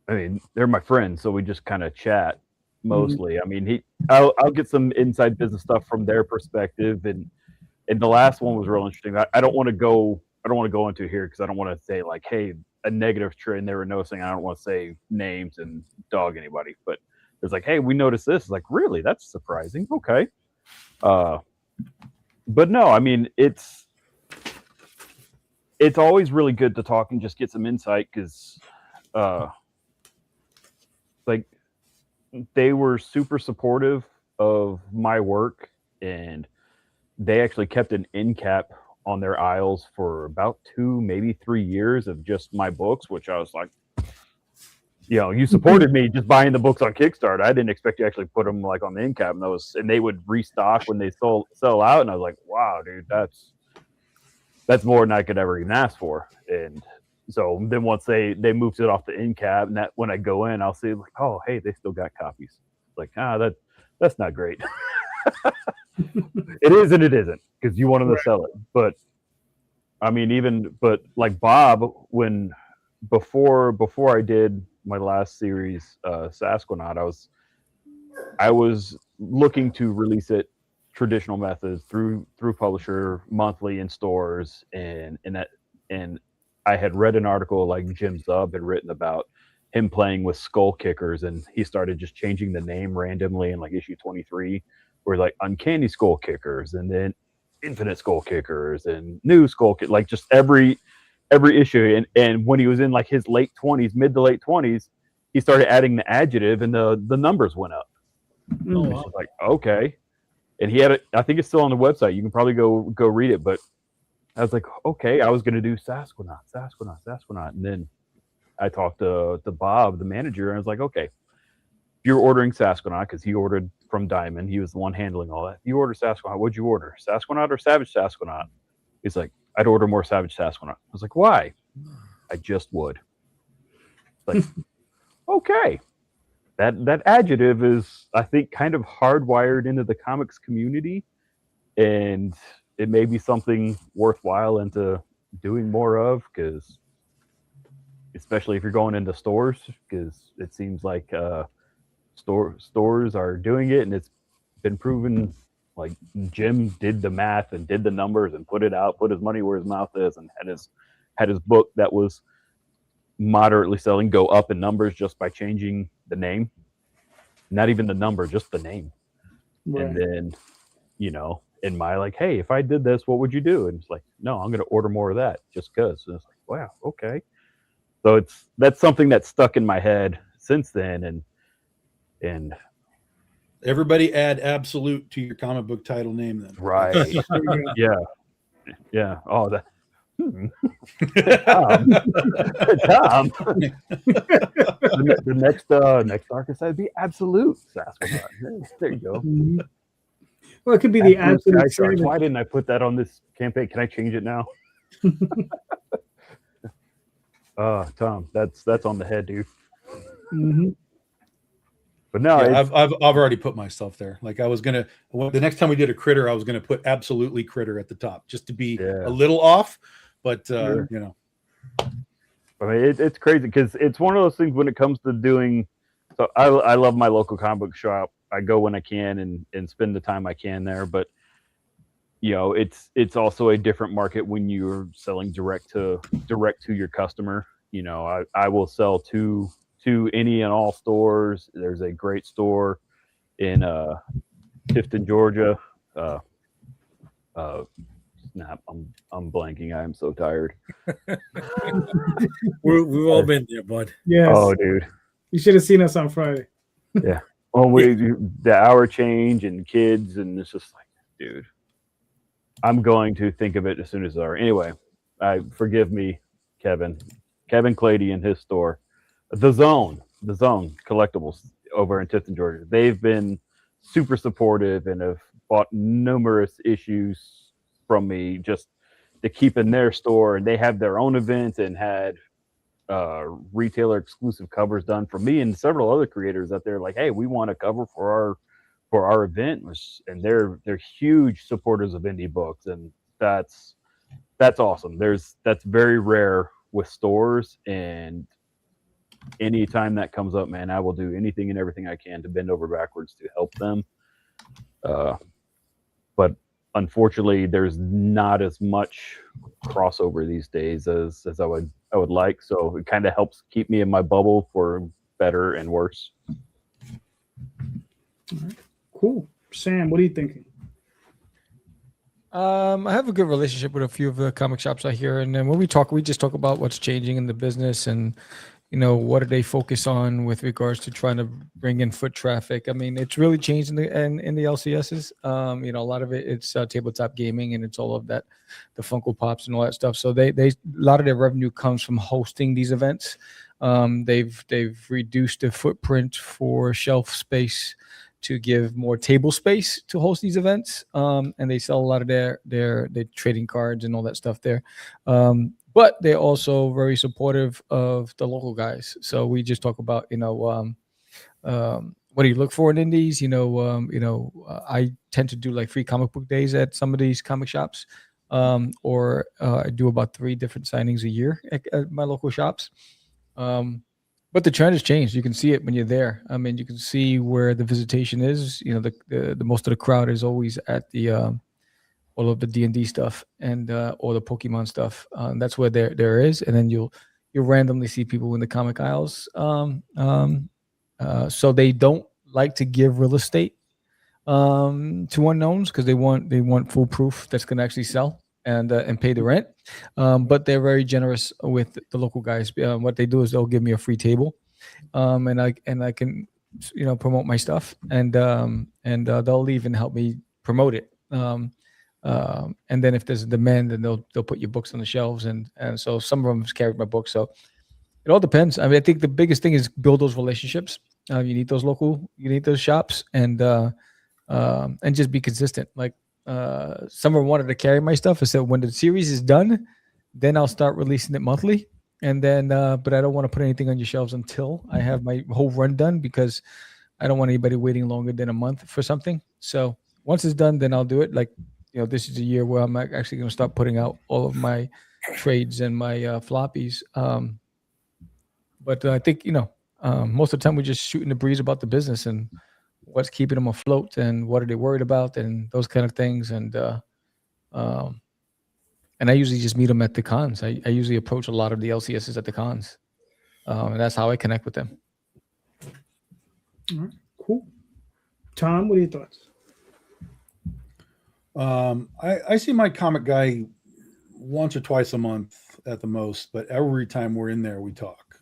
I mean, they're my friends, so we just kind of chat mostly. I mean, I'll get some inside business stuff from their perspective, and the last one was real interesting. I don't want to go into here because I don't want to say like, hey, a negative trend they were noticing. I don't want to say names and dog anybody, but it's like, hey, we noticed this. It's like, really? That's surprising. Okay. But no, I mean, it's always really good to talk and just get some insight, because like they were super supportive of my work, and they actually kept an end cap on their aisles for about 2, maybe 3 years of just my books, which I was like, you supported me just buying the books on Kickstarter. I didn't expect you to actually put them like on the end cap, and they would restock when they sell out. And I was like, wow, dude, that's more than I could ever even ask for. And so then once they moved it off the end cap, and that when I go in, I'll see like, oh, hey, they still got copies. Like, that's not great. It is and it isn't, because you want them to sell it. But I mean, like Bob, before I did my last series, Sasquatch, I was looking to release it traditional methods through publisher, monthly in stores, and I had read an article like Jim Zub had written about him playing with skull kickers, and he started just changing the name randomly in like issue 23, where like Uncanny Skull Kickers, and then Infinite Skull Kickers, and New Skull Kickers, like just every issue. And when he was in like his mid to late 20s, he started adding the adjective, and the numbers went up. Oh, wow. Like, okay. and he had it. I think it's still on the website. You can probably go read it. But I was like, okay, I was gonna do Sasquatch, and then I talked to Bob, the manager, and I was like, okay, if you're ordering Sasquatch, because he ordered from Diamond, he was the one handling all that. You order Sasquatch, what'd you order? Sasquatch or Savage Sasquatch? He's like, I'd order more Savage Sasquatch. I was like, why? I just would. Like, okay. That adjective is, I think, kind of hardwired into the comics community, and it may be something worthwhile into doing more of, because especially if you're going into stores, because it seems like stores are doing it, and it's been proven. Like Jim did the math and did the numbers and put it out, put his money where his mouth is, and had his book that was moderately selling go up in numbers just by changing the name. Not even the number, just the name. Right. And then, in my like, hey, if I did this, what would you do? And it's like, no, I'm going to order more of that just because. And it's like, wow, okay. So that's something that's stuck in my head since then. And everybody add absolute to your comic book title name then. Right. Yeah. Oh, that. Tom. The next artist would be absolute Sasquatch. There you go. Well, it could be the absolute. Why didn't I put that on this campaign? Can I change it now? Tom, that's on the head, dude. Mm-hmm. But no, yeah, I've already put myself there. Like I was gonna, the next time we did a critter, I was gonna put absolutely critter at the top just to be a little off. But I mean, it's crazy because it's one of those things when it comes to doing. So I love my local comic book shop. I go when I can and spend the time I can there. But it's also a different market when you're selling direct to your customer. I will sell to any and all stores. There's a great store in Tifton, Georgia. Snap! I'm blanking. I am so tired. We've all been there, bud. Yes. Oh, dude. You should have seen us on Friday. Yeah. Well, the hour change and kids, and it's just like, dude. I'm going to think of it as soon as it's over. Anyway, forgive me, Kevin Clady and his store. The Zone Collectibles over in Tifton, Georgia. They've been super supportive and have bought numerous issues from me just to keep in their store. And they have their own events and had retailer exclusive covers done for me and several other creators that they're like, hey, we want a cover for our event. And they're huge supporters of indie books. And that's awesome. That's very rare with stores, and anytime that comes up, man, I will do anything and everything I can to bend over backwards to help them. But unfortunately, there's not as much crossover these days as I would like. So it kind of helps keep me in my bubble for better and worse. All right. Cool. Sam, what are you thinking? I have a good relationship with a few of the comic shops out here, and then when we just talk about what's changing in the business and what do they focus on with regards to trying to bring in foot traffic. I mean, it's really changed in the LCSs. A lot of it's tabletop gaming, and it's all of that, the Funko Pops and all that stuff. So they a lot of their revenue comes from hosting these events. They've reduced the footprint for shelf space to give more table space to host these events, and they sell a lot of their trading cards and all that stuff there. But they're also very supportive of the local guys. So we just talk about, what do you look for in indies? I tend to do like free comic book days at some of these comic shops, or I do about 3 different signings a year at my local shops. But the trend has changed. You can see it when you're there. I mean, you can see where the visitation is. The most of the crowd is always at the all of the D&D stuff and or the Pokemon stuff. That's where there is, and then you'll randomly see people in the comic aisles. So they don't like to give real estate to unknowns because they want full proof that's going to actually sell and pay the rent. But they're very generous with the local guys. What they do is they'll give me a free table, and I can promote my stuff, and they'll even help me promote it. And then if there's a demand, then they'll put your books on the shelves, and so some of them carried my books. So it all depends. I mean, I think the biggest thing is build those relationships. You need those shops, and just be consistent. Like someone wanted to carry my stuff. I said, when the series is done, then I'll start releasing it monthly. And then, but I don't want to put anything on your shelves until I have my whole run done, because I don't want anybody waiting longer than a month for something. So once it's done, then I'll do it. Like, this is a year where I'm actually going to start putting out all of my trades and my floppies. But I think, most of the time we're just shooting the breeze about the business and what's keeping them afloat and what are they worried about and those kind of things. And I usually just meet them at the cons. I usually approach a lot of the LCSs at the cons. And that's how I connect with them. All right, cool. Tom, what are your thoughts? I see my comic guy once or twice a month at the most, but every time we're in there, we talk.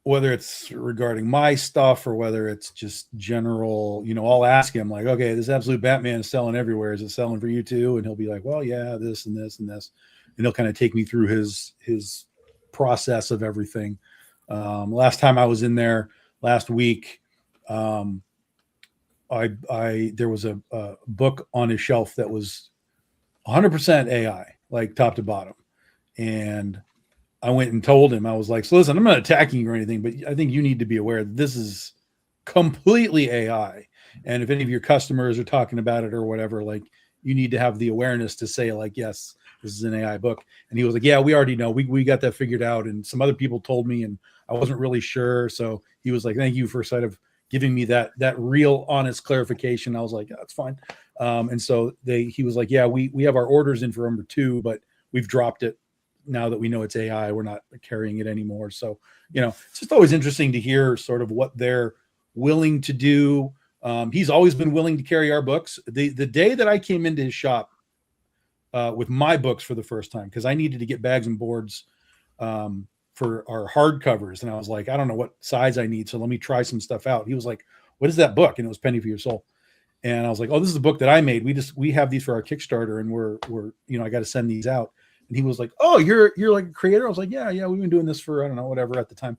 Whether it's regarding my stuff or whether it's just general, I'll ask him like, okay, this Absolute Batman is selling everywhere. Is it selling for you too? And he'll be like, well, yeah, this and this and this. And he'll kind of take me through his process of everything. Last time I was in there last week, there was a book on his shelf that was 100% AI, like top to bottom. And I went and told him, I was like, so listen, I'm not attacking you or anything, but I think you need to be aware that this is completely AI. And if any of your customers are talking about it or whatever, like, you need to have the awareness to say like, yes, this is an AI book. And he was like, yeah, we already know. We got that figured out. And some other people told me, and I wasn't really sure. So he was like, thank you for sort of giving me that real honest clarification. I was like, yeah, that's fine. And so he was like, yeah, we have our orders in for number 2, but we've dropped it. Now that we know it's AI, we're not carrying it anymore. So, it's just always interesting to hear sort of what they're willing to do. He's always been willing to carry our books. The day that I came into his shop with my books for the first time, because I needed to get bags and boards for our hardcovers. And I was like, I don't know what size I need, so let me try some stuff out. He was like, what is that book? And it was Penny for Your Soul. And I was like, oh, this is a book that I made. We have these for our Kickstarter, and we're I got to send these out. And he was like, oh, you're like a creator? I was like, yeah, we've been doing this for, I don't know, whatever at the time.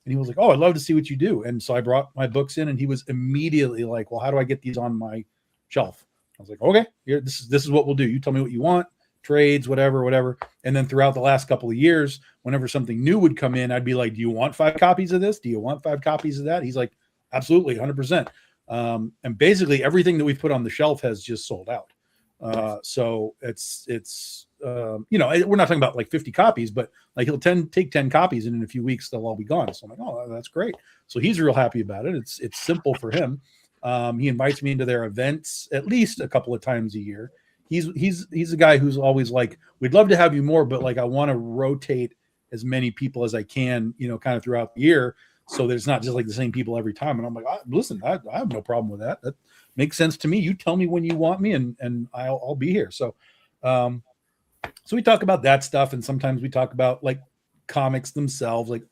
And he was like, oh, I'd love to see what you do. And so I brought my books in, and he was immediately like, well, how do I get these on my shelf? I was like, okay, this is what we'll do. You tell me what you want, trades, whatever. And then throughout the last couple of years, whenever something new would come in, I'd be like, do you want 5 copies of this? Do you want 5 copies of that? He's like, absolutely, 100%. And basically everything that we've put on the shelf has just sold out. So it's we're not talking about like 50 copies, but like he'll take 10 copies, and in a few weeks they'll all be gone. So I'm like, oh, that's great. So he's real happy about it. It's simple for him. He invites me into their events at least a couple of times a year. He's a guy who's always like, we'd love to have you more, but like I want to rotate as many people as I can, kind of throughout the year, so that it's not just like the same people every time. And I'm like, listen, I have no problem with that. That makes sense to me. You tell me when you want me, and I'll be here. So we talk about that stuff, and sometimes we talk about like comics themselves, like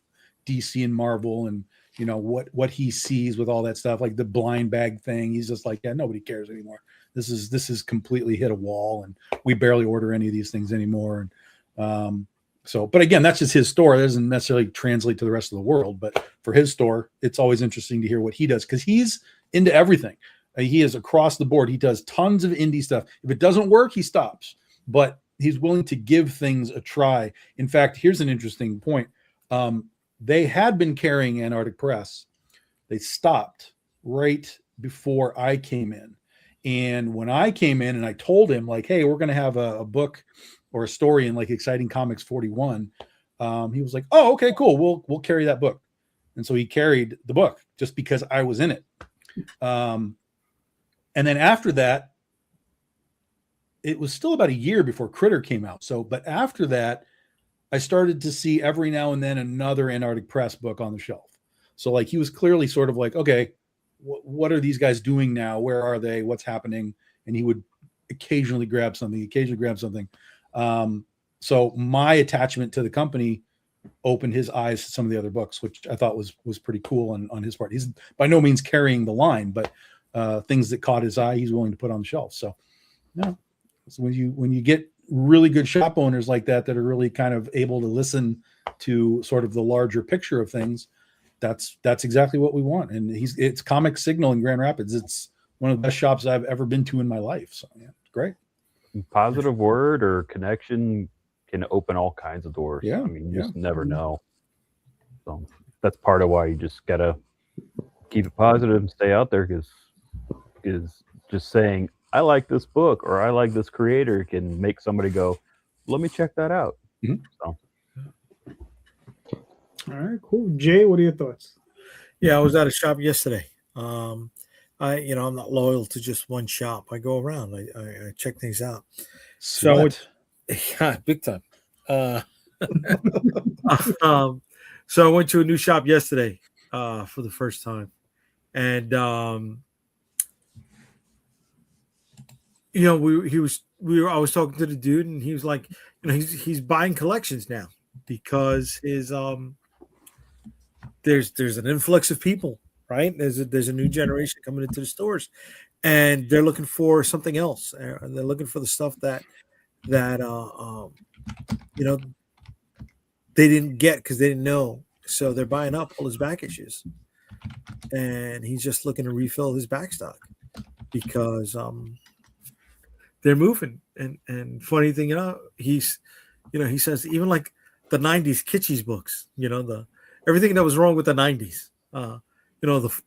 DC and Marvel, and what he sees with all that stuff, like the blind bag thing. He's just like, yeah, nobody cares anymore. This is completely hit a wall, and we barely order any of these things anymore. And but again, that's just his store. It doesn't necessarily translate to the rest of the world, but for his store, it's always interesting to hear what he does, because he's into everything. He is across the board. He does tons of indie stuff. If it doesn't work, he stops, but he's willing to give things a try. In fact, here's an interesting point. They had been carrying Antarctic Press. They stopped right before I came in. And when I came in and I told him like, hey, we're going to have a book or a story in like Exciting Comics 41, he was like, oh, okay, cool. We'll carry that book. And so he carried the book just because I was in it. And then after that, it was still about a year before Critter came out. But after that, I started to see every now and then another Antarctic Press book on the shelf. So like he was clearly sort of like, okay, what are these guys doing now? Where are they? What's happening? And he would occasionally grab something. So my attachment to the company opened his eyes to some of the other books, which I thought was pretty cool on his part. He's by no means carrying the line, but things that caught his eye, he's willing to put on the shelf. So, no, so when you get really good shop owners like that are really kind of able to listen to sort of the larger picture of things, that's exactly what we want. And it's Comic Signal in Grand Rapids. It's one of the best shops I've ever been to in my life. So yeah, it's great. Positive word or connection can open all kinds of doors. Yeah, I mean, you just never know. So that's part of why you just gotta keep it positive and stay out there, because just saying I like this book or I like this creator can make somebody go, let me check that out. Mm-hmm. So. All right, cool. Jay, what are your thoughts? Yeah, I was at a shop yesterday. I'm not loyal to just one shop. I go around. I check things out. So yeah, big time. So I went to a new shop yesterday for the first time, and I was talking to the dude, and he was like, he's buying collections now because his there's an influx of people, right? There's a new generation coming into the stores, and they're looking for something else. They're looking for the stuff that they didn't get because they didn't know. So they're buying up all his back issues, and he's just looking to refill his back stock because they're moving. And funny thing, he says even like the 90s Kitschy's books, everything that was wrong with the 90s, the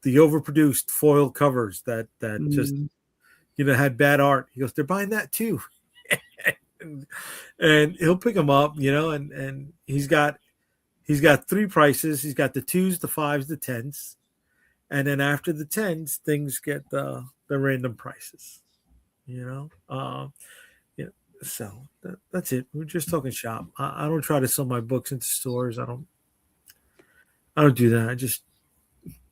overproduced foil covers that just had bad art. He goes, they're buying that too. and he'll pick them up, and he's got three prices. He's got the 2s, the 5s, the 10s, and then after the 10s, things get the random prices. So that's it. We're just talking shop. I don't try to sell my books into stores. I don't do that. I just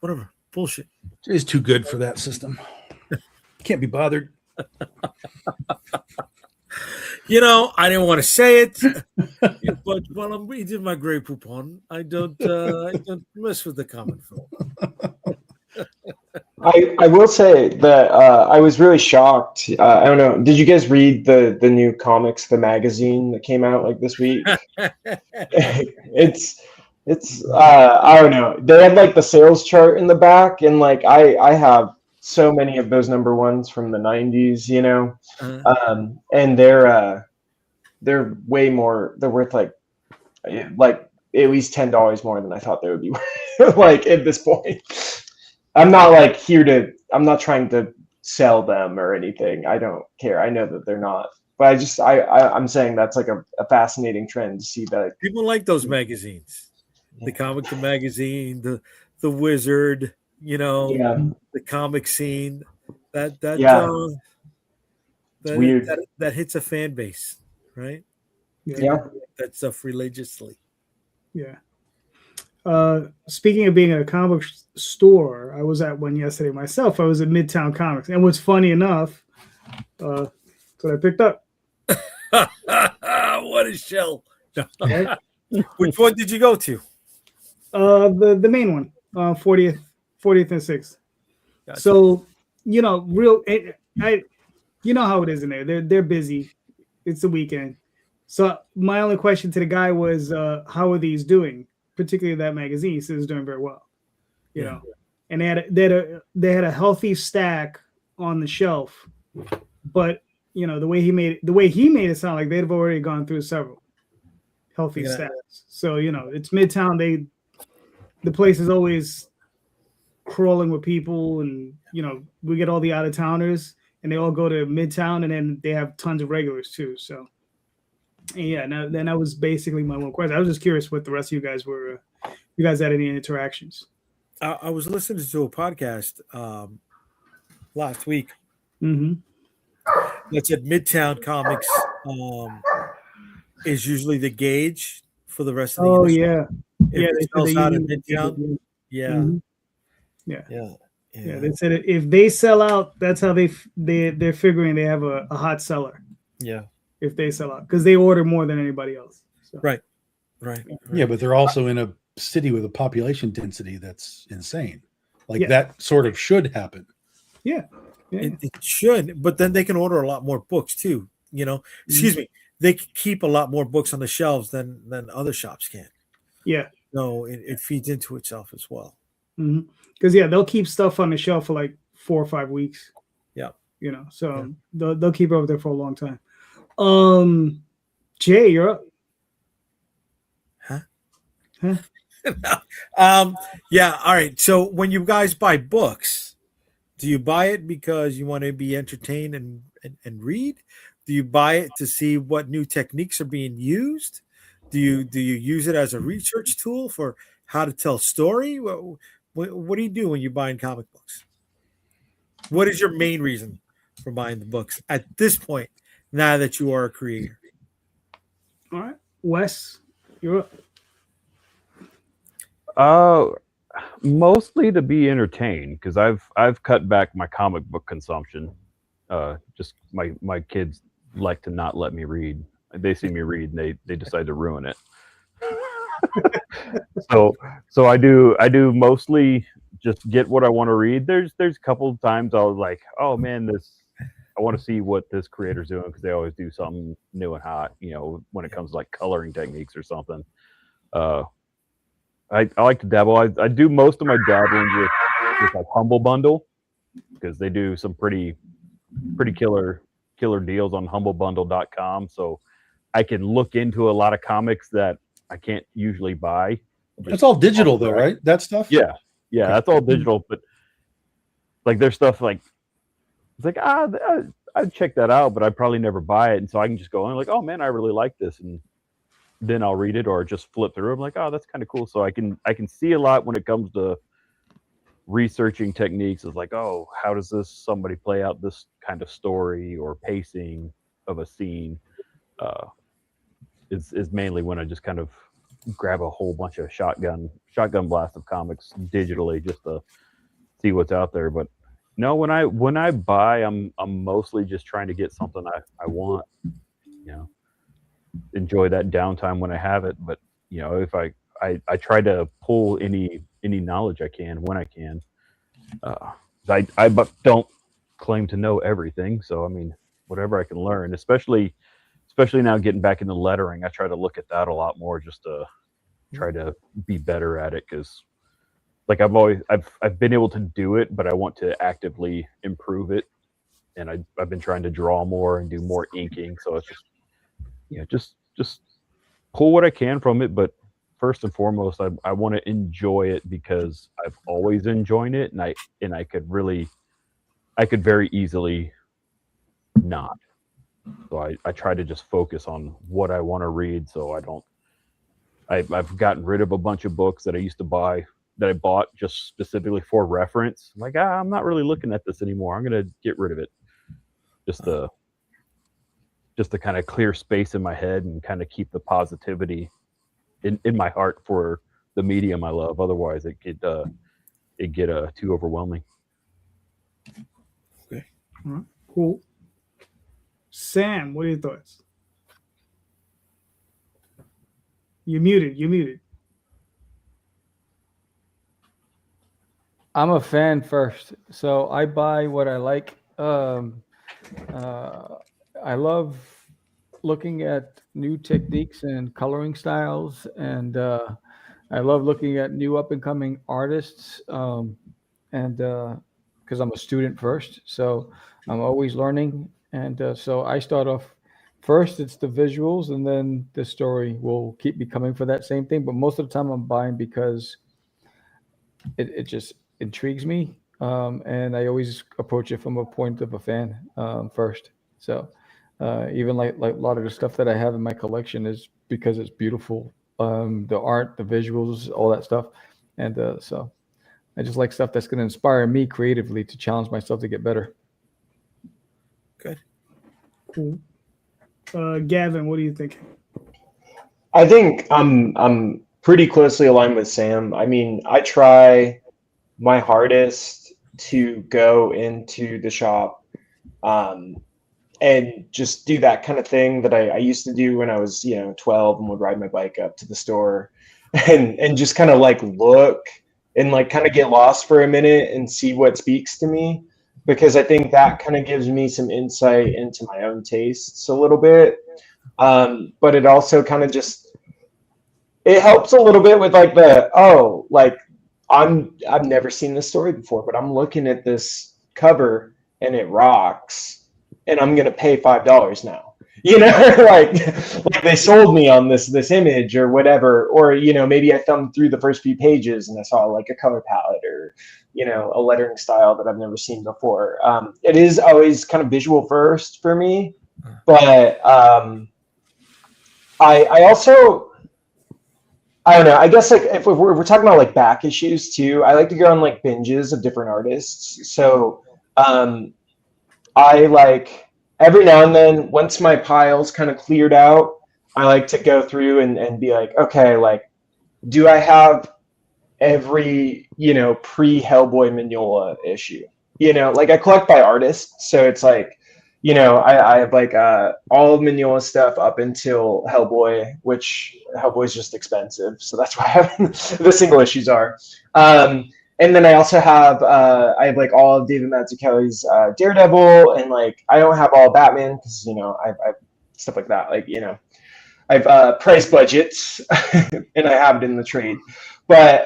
whatever bullshit. It's too good for that system. Can't be bothered. I didn't want to say it, but while I'm reading my Grey Poupon, I don't mess with the common folk. I will say that I was really shocked. I don't know. Did you guys read the new comics, the magazine that came out like this week? It's I don't know. They had like the sales chart in the back, and like I have so many of those number ones from the 90s, and they're way more. They're worth like at least $10 more than I thought they would be worth. Like at this point. I'm not I'm not trying to sell them or anything. I don't care. I know that they're not, but I'm saying that's like a fascinating trend to see that people like those magazines, the Comic Magazine, the Wizard, the comic scene, that weird. That hits a fan base, right? Yeah. That stuff religiously. Yeah. Speaking of being at a comic store, I was at one yesterday myself. I was at Midtown Comics, and what's funny enough, that's what I picked up. What a shell! Which one did you go to? The main one, 40th and 6th. Gotcha. So how it is in there. They're busy. It's the weekend. So my only question to the guy was, how are these doing? Particularly that magazine, he says it's doing very well. And they had a healthy stack on the shelf, but the way he made it sound like they've already gone through several healthy stacks. So it's Midtown. The place is always crawling with people, and we get all the out of towners, and they all go to Midtown, and then they have tons of regulars too. So. Yeah, then that was basically my one question. I was just curious what the rest of you guys were. You guys had any interactions? I was listening to a podcast last week. Mm-hmm. That said Midtown Comics is usually the gauge for the rest of the industry. Yeah. It sells out in Midtown. Yeah. Mm-hmm. Yeah. They said if they sell out, that's how they're figuring they have a hot seller. Yeah. If they sell out, because they order more than anybody else. So. Right. Yeah, but they're also in a city with a population density that's insane. That sort of should happen. Yeah. It should, but then they can order a lot more books too. Excuse me, they can keep a lot more books on the shelves than other shops can. Yeah. So it feeds into itself as well. Because they'll keep stuff on the shelf for like 4 or 5 weeks. Yeah. So they'll keep it over there for a long time. Jay, you're up. Yeah. All right. So when you guys buy books, do you buy it because you want to be entertained and read? Do you buy it to see what new techniques are being used? Do you use it as a research tool for how to tell story? What do you do when you're buying comic books? What is your main reason for buying the books at this point, now that you are a creator? All right. Wes, you're up. Mostly to be entertained, because I've cut back my comic book consumption. Just my kids like to not let me read. They see me read and they decide to ruin it. so I do mostly just get what I want to read. There's a couple of times I was like, oh man, I want to see what this creator's doing, because they always do something new and hot, when it comes to like coloring techniques or something. I like to dabble. I do most of my dabbling with like Humble Bundle, because they do some pretty killer deals on humblebundle.com. So I can look into a lot of comics that I can't usually buy. It's all digital though, right? That stuff? Yeah, that's all digital. But like there's stuff like, it's like, I'd check that out, but I'd probably never buy it. And so I can just go in like, oh man, I really like this. And then I'll read it or just flip through. I'm like, oh, that's kind of cool. So I can see a lot when it comes to researching techniques. Is like, oh, how does somebody play out this kind of story or pacing of a scene? Is mainly when I just kind of grab a whole bunch of shotgun blast of comics digitally just to see what's out there. But no, when I buy, I'm mostly just trying to get something I want. Enjoy that downtime when I have it. But if I try to pull any knowledge I can when I can. I don't claim to know everything, so I mean whatever I can learn, especially now getting back into lettering, I try to look at that a lot more just to try to be better at it, because like I've been able to do it, but I want to actively improve it, and I've been trying to draw more and do more inking. So it's just pull what I can from it, but first and foremost, I want to enjoy it, because I've always enjoyed it, and I could very easily not. So I try to just focus on what I want to read. So I've gotten rid of a bunch of books that I used to buy, that I bought just specifically for reference. I'm like, I'm not really looking at this anymore. I'm going to get rid of it. Just to kind of clear space in my head and kind of keep the positivity in my heart for the medium I love. Otherwise it get too overwhelming. Okay. All right. Cool. Sam, what are your thoughts? You're muted. I'm a fan first, so I buy what I like. I love looking at new techniques and coloring styles, and I love looking at new up and coming artists. And because I'm a student first, so I'm always learning. And so I start off first, it's the visuals, and then the story will keep me coming for that same thing. But most of the time I'm buying because it just intrigues me. And I always approach it from a point of a fan first. So even like a lot of the stuff that I have in my collection is because it's beautiful. The art, the visuals, all that stuff. And so I just like stuff that's going to inspire me creatively to challenge myself to get better. Good. Cool. Gavin, what do you think? I think I'm pretty closely aligned with Sam. I mean, I try my hardest to go into the shop and just do that kind of thing that I used to do when I was 12 and would ride my bike up to the store and just kind of like look and like kind of get lost for a minute and see what speaks to me. because I think that kind of gives me some insight into my own tastes a little bit. But it also kind of just, it helps a little bit with like I've never seen this story before, but I'm looking at this cover and it rocks, and I'm gonna pay $5 now. like they sold me on this image or whatever, or maybe I thumbed through the first few pages and I saw like a color palette or a lettering style that I've never seen before. It is always kind of visual first for me, but I also, I don't know. I guess like if we're talking about like back issues too, I like to go on like binges of different artists. So I like every now and then, once my pile's kind of cleared out, I like to go through and be like, okay, like, do I have every pre-Hellboy Mignola issue? Like I collect by artist, so it's like I have like all of Mignola stuff up until Hellboy, which Hellboy's just expensive, so that's why I have the single issues are. And then I also have like all of David Mazzucchelli's Daredevil, and like I don't have all Batman because I've stuff like that. Like I've price budgets, and I have it in the trade. But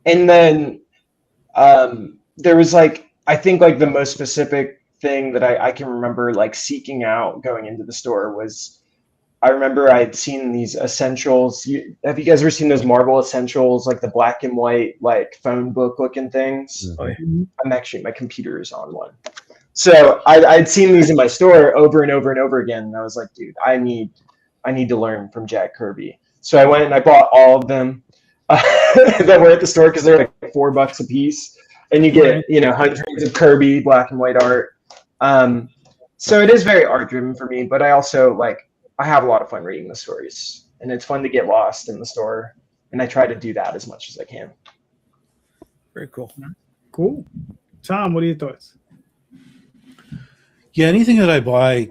and then there was like, I think like the most specific thing that I can remember like seeking out going into the store was, I remember I'd seen these essentials. Have you guys ever seen those Marvel essentials, like the black and white, like phone book looking things? Mm-hmm. I'm actually, my computer is on one. So I'd seen these in my store over and over and over again. And I was like, dude, I need to learn from Jack Kirby. So I went and I bought all of them that were at the store, because they're like $4 a piece. And you get, hundreds of Kirby black and white art. So it is very art driven for me, but I also I have a lot of fun reading the stories, and it's fun to get lost in the store, and I try to do that as much as I can. Very cool. Cool. Tom, what are your thoughts? Yeah, anything that I buy,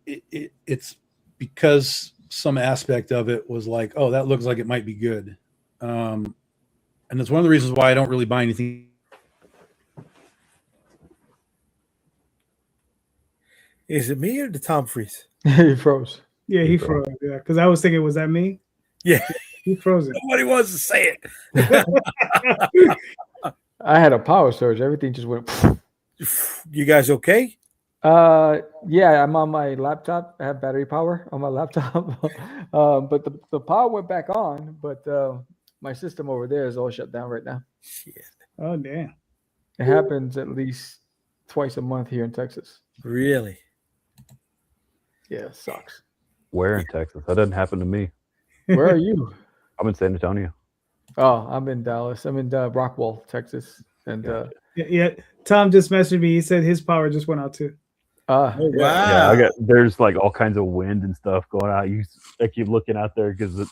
it's because some aspect of it was like, oh, that looks like it might be good. And it's one of the reasons why I don't really buy anything. Is it me or did Tom freeze? He froze. Yeah, he froze. Yeah, because I was thinking, was that me? Yeah. He froze it. Nobody wants to say it. I had a power surge. Everything just went. You guys okay? Yeah, I'm on my laptop. I have battery power on my laptop. But the power went back on, but my system over there is all shut down right now. Shit. Oh, damn. It happens at least twice a month here in Texas. Really? Yeah, it sucks. Where in Texas? That doesn't happen to me. Where are you? I'm in San Antonio. Oh, I'm in Dallas. I'm in Rockwall, Texas. And Yeah, Tom just messaged me. He said his power just went out too. Oh, Yeah, wow. there's like all kinds of wind and stuff going out. I keep looking out there because it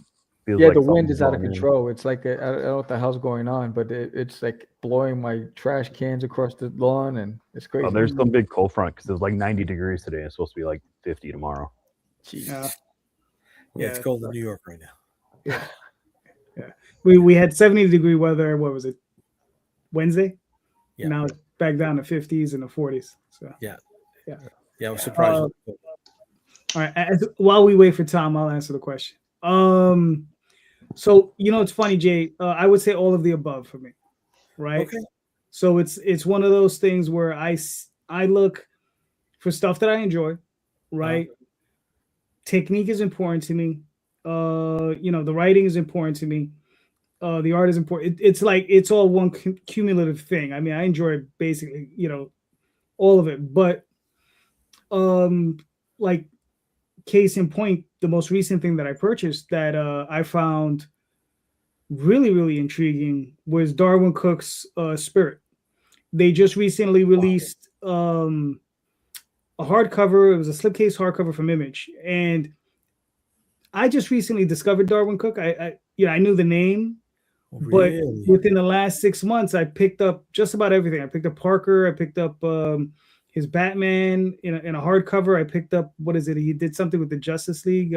feels yeah, like the wind something's is out of going in. control. It's like I don't know what the hell's going on, but it's like blowing my trash cans across the lawn, and it's crazy. Oh, there's some big cold front because it's like 90 degrees today. It's supposed to be like 50 tomorrow. Yeah. Yeah, it's Yeah. cold in New York right now. Yeah. We had 70-degree weather. What was it? Wednesday? Yeah. Now it's back down to 50s and the 40s. So Yeah, I was surprised. all right. While we wait for Tom, I'll answer the question. So it's funny, Jay. I would say all of the above for me, right? Okay. So it's one of those things where I look for stuff that I enjoy, right? Technique is important to me. The writing is important to me. The art is important. It's like it's all one cumulative thing. I mean, I enjoy basically, all of it. But like case in point, the most recent thing that I purchased that I found really, really intriguing was Darwin Cook's Spirit. They just recently released a hardcover. It was a slipcase hardcover from Image, and I just recently discovered Darwin Cook. I knew the name, but within the last 6 months, I picked up just about everything. I picked up Parker. I picked up his Batman in a hardcover. I picked up, what is it? He did something with the Justice League.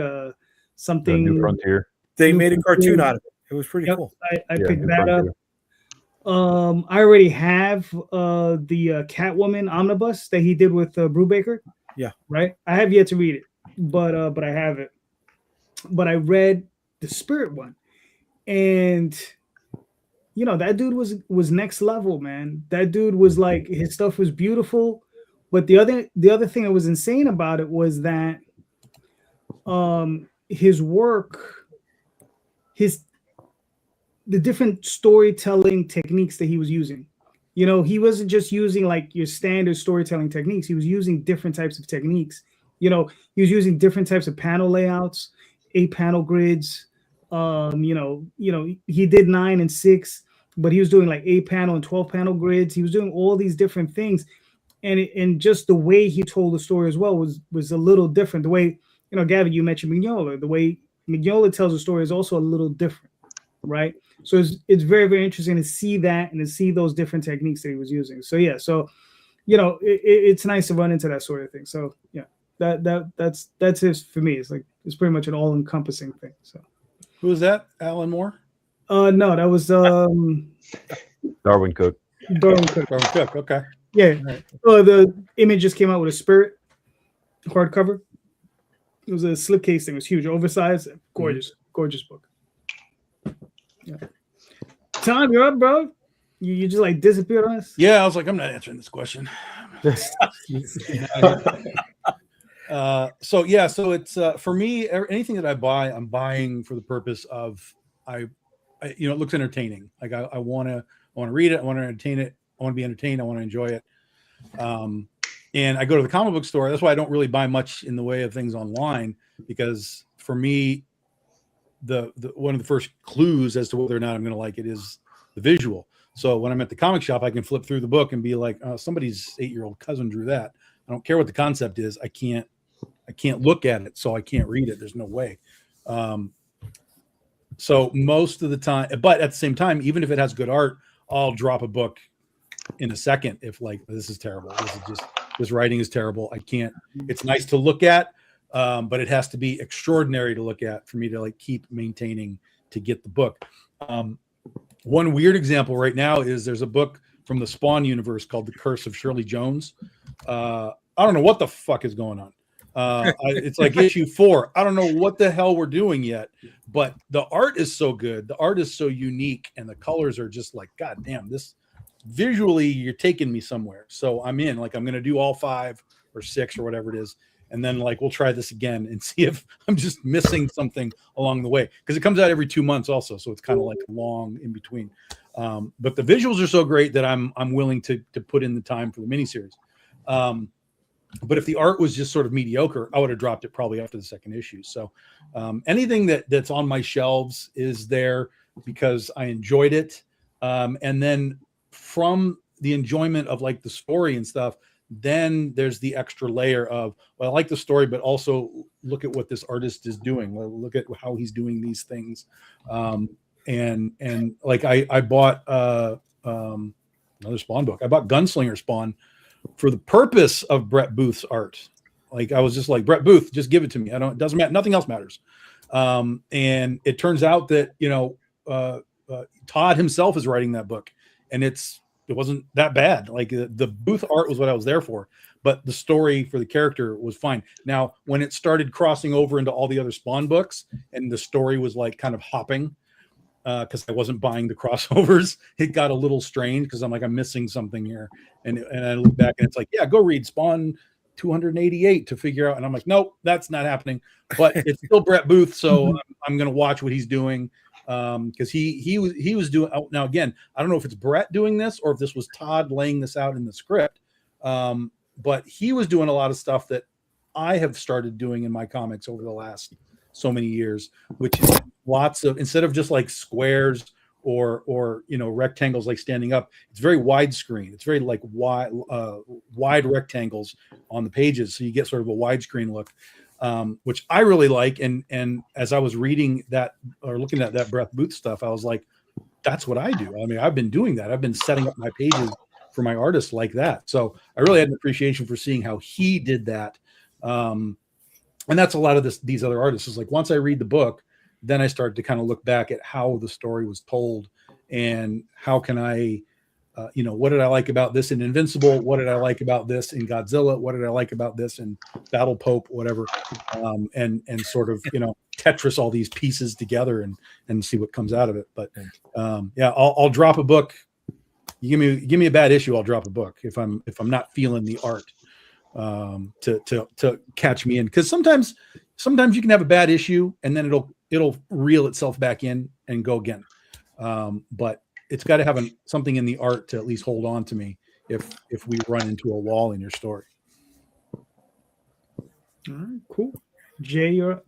Something. New Frontier. They made a cartoon out of it. It was pretty cool. I picked that up. I already have the Catwoman omnibus that he did with Brubaker. Yeah. Right. I have yet to read it, but I have it. But I read the Spirit one, and you know that dude was next level, man. That dude was like, his stuff was beautiful, but the other thing that was insane about it was that his work, the different storytelling techniques that he was using. You know, he wasn't just using like your standard storytelling techniques. He was using different types of techniques. You know, he was using different types of panel layouts, 8-panel grids. He did 9 and 6, but he was doing like 8-panel and 12-panel grids. He was doing all these different things, and just the way he told the story as well was a little different. The way, you know, Gavin, you mentioned Mignola. The way Mignola tells a story is also a little different, right? So it's very, very interesting to see that and to see those different techniques that he was using. So yeah, you know, it's nice to run into that sort of thing. So yeah, that's it for me. It's like, it's pretty much an all-encompassing thing. So Who was that? Alan Moore? no, that was Darwin Cook. Darwin Cook. Darwin Cook. Okay. Yeah. Right. The Image just came out with a Spirit hardcover. It was a slipcase thing. It was huge, oversized, gorgeous, gorgeous book. Yeah. Tom, you're up, bro. You just like disappeared on us. Yeah, I was like, I'm not answering this question. So it's for me, anything that I buy, I'm buying for the purpose of it looks entertaining. Like I want to read it, I want to entertain it, I want to be entertained, I want to enjoy it. And I go to the comic book store. That's why I don't really buy much in the way of things online, because for me, the one of the first clues as to whether or not I'm going to like it is the visual. So when I'm at the comic shop, I can flip through the book and be like, oh, somebody's 8-year-old cousin drew that. I don't care what the concept is. I can't look at it, so I can't read it. There's no way. So most of the time, but at the same time, even if it has good art, I'll drop a book in a second if like, this is terrible. This writing is terrible. I can't. It's nice to look at, but it has to be extraordinary to look at for me to like keep maintaining to get the book. One weird example right now is there's a book from the Spawn universe called The Curse of Shirley Jones. I don't know what the fuck is going on. It's like issue 4. I don't know what the hell we're doing yet, but the art is so good. The art is so unique, and the colors are just like, God damn, this visually, you're taking me somewhere. So I'm in. Like, I'm going to do all 5 or 6 or whatever it is. And then like, we'll try this again and see if I'm just missing something along the way. Because it comes out every 2 months also. So it's kind of like long in between. But the visuals are so great that I'm willing to put in the time for the miniseries. But if the art was just sort of mediocre, I would have dropped it probably after the second issue. So anything that's on my shelves is there because I enjoyed it. And then from the enjoyment of like the story and stuff, then there's the extra layer of, well, I like the story, but also look at what this artist is doing. Look at how he's doing these things. And like I bought another Spawn book. I bought Gunslinger Spawn for the purpose of Brett Booth's art. Like I was just like, Brett Booth, just give it to me. It doesn't matter. Nothing else matters. And it turns out that, Todd himself is writing that book, and it wasn't that bad. Like the Booth art was what I was there for, but the story for the character was fine. Now, when it started crossing over into all the other Spawn books and the story was like kind of hopping, because I wasn't buying the crossovers, it got a little strange because I'm like, I'm missing something here. And I look back and it's like, yeah, go read Spawn 288 to figure out. And I'm like, nope, that's not happening. But it's still Brett Booth, so I'm going to watch what he's doing. Because he was doing, now again, I don't know if it's Brett doing this or if this was Todd laying this out in the script, but he was doing a lot of stuff that I have started doing in my comics over the last so many years, which is lots of, instead of just like squares or rectangles like standing up, it's very widescreen. It's very like wide rectangles on the pages, so you get sort of a widescreen look. Which I really like. And as I was reading that or looking at that Brett Booth stuff, I was like, that's what I do. I mean, I've been doing that. I've been setting up my pages for my artists like that. So I really had an appreciation for seeing how he did that. And that's a lot of these other artists is like, once I read the book, then I start to kind of look back at how the story was told and how can I, what did I like about this in Invincible? What did I like about this in Godzilla? What did I like about this in Battle Pope? Whatever, and sort of Tetris all these pieces together and see what comes out of it. But I'll drop a book. You give me a bad issue, I'll drop a book if I'm not feeling the art to catch me in, because sometimes you can have a bad issue and then it'll reel itself back in and go again. But it's got to have something in the art to at least hold on to me if we run into a wall in your story. All right, cool. Jay, you're up.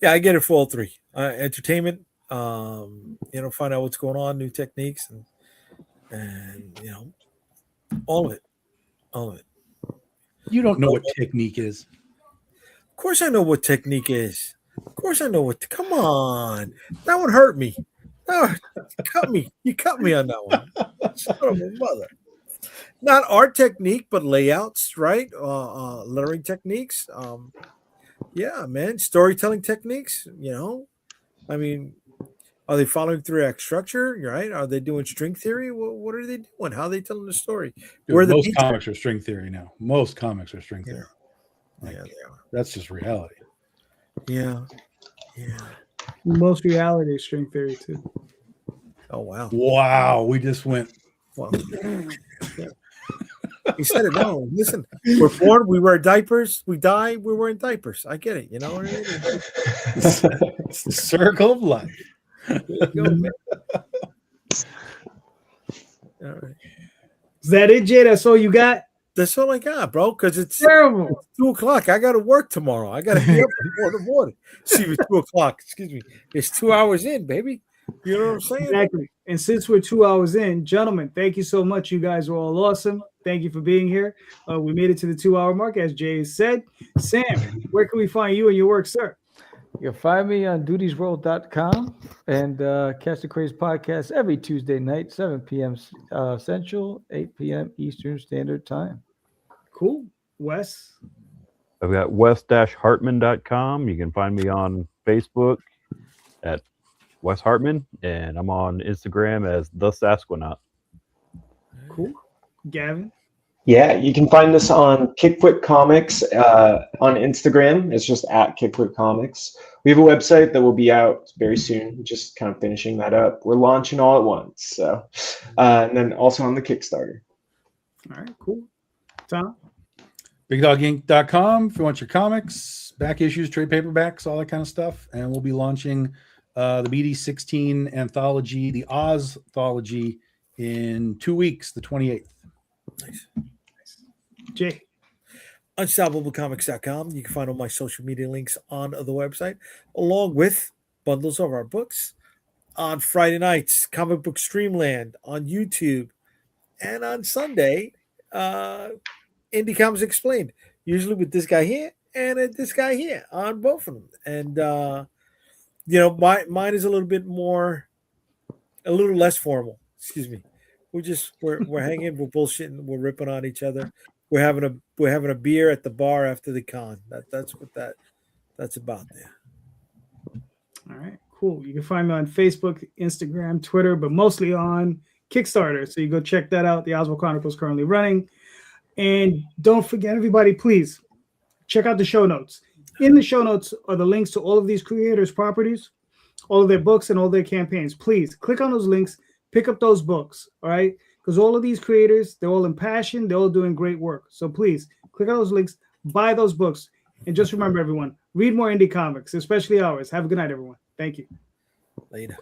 Yeah, I get it for all three. Entertainment, find out what's going on, new techniques, and all of it. You don't know what technique is. Of course I know what technique is. Of course I know what. Come on, that one hurt me. No, cut me. You cut me on that one. Son of a mother. Not art technique, but layouts, right? Lettering techniques. Yeah, man. Storytelling techniques. I mean, are they following 3-act structure? Right? Are they doing string theory? What are they doing? How are they telling the story? Dude, most comics are string theory now. Most comics are string theory. Yeah, they are. That's just reality. Yeah. Most reality is string theory too. Oh wow. Wow, we just went. Well, he said it. No, listen. We're born. We wear diapers. We die. We're wearing diapers. I get it. You know what I mean? It's the circle of life. There you go, man. All right. Is that it, Jay? That's all you got? That's all I got, bro. Because it's Terrible. 2:00. I got to work tomorrow. I got to be up before the morning. See, it's 2:00. Excuse me. It's 2 hours in, baby. You know what I'm saying? Exactly. And since we're 2 hours in, gentlemen, thank you so much. You guys are all awesome. Thank you for being here. We made it to the 2-hour mark, as Jay said. Sam, where can we find you and your work, sir? You'll find me on dutiesroll.com and Catch the Craze podcast every Tuesday night, 7 p.m. Central, 8 p.m. Eastern Standard Time. Cool. Wes? I've got wes-hartman.com. You can find me on Facebook at Wes Hartman, and I'm on Instagram as The Sasquanaut. Cool. Gavin? Yeah, you can find this on Kickfoot Comics on Instagram. It's just at Kickfoot Comics. We have a website that will be out very soon. Just kind of finishing that up. We're launching all at once. So, and then also on the Kickstarter. All right, cool. Tom? BigDogInk.com if you want your comics, back issues, trade paperbacks, all that kind of stuff. And we'll be launching the BD16 anthology, the Oz-thology, in 2 weeks, the 28th. Nice. Jay? UnstoppableComics.com. You can find all my social media links on the website, along with bundles of our books. On Friday nights, Comic Book Streamland on YouTube. And on Sunday, Indy Comics Explained, usually with this guy here and this guy here on both of them. And, mine is a little less formal. Excuse me. We're hanging, we're bullshitting, we're ripping on each other. We're having a beer at the bar after the con. That's what that's about there. All right, cool. You can find me on Facebook, Instagram, Twitter, but mostly on Kickstarter. So you go check that out. The Oswald Chronicles currently running. And don't forget, everybody, please check out the show notes. In the show notes are the links to all of these creators' properties, all of their books, and all their campaigns. Please click on those links, pick up those books, all right? Because all of these creators, they're all impassioned, they're all doing great work. So please click on those links, buy those books, and just remember, everyone, read more indie comics, especially ours. Have a good night, everyone. Thank you. Later.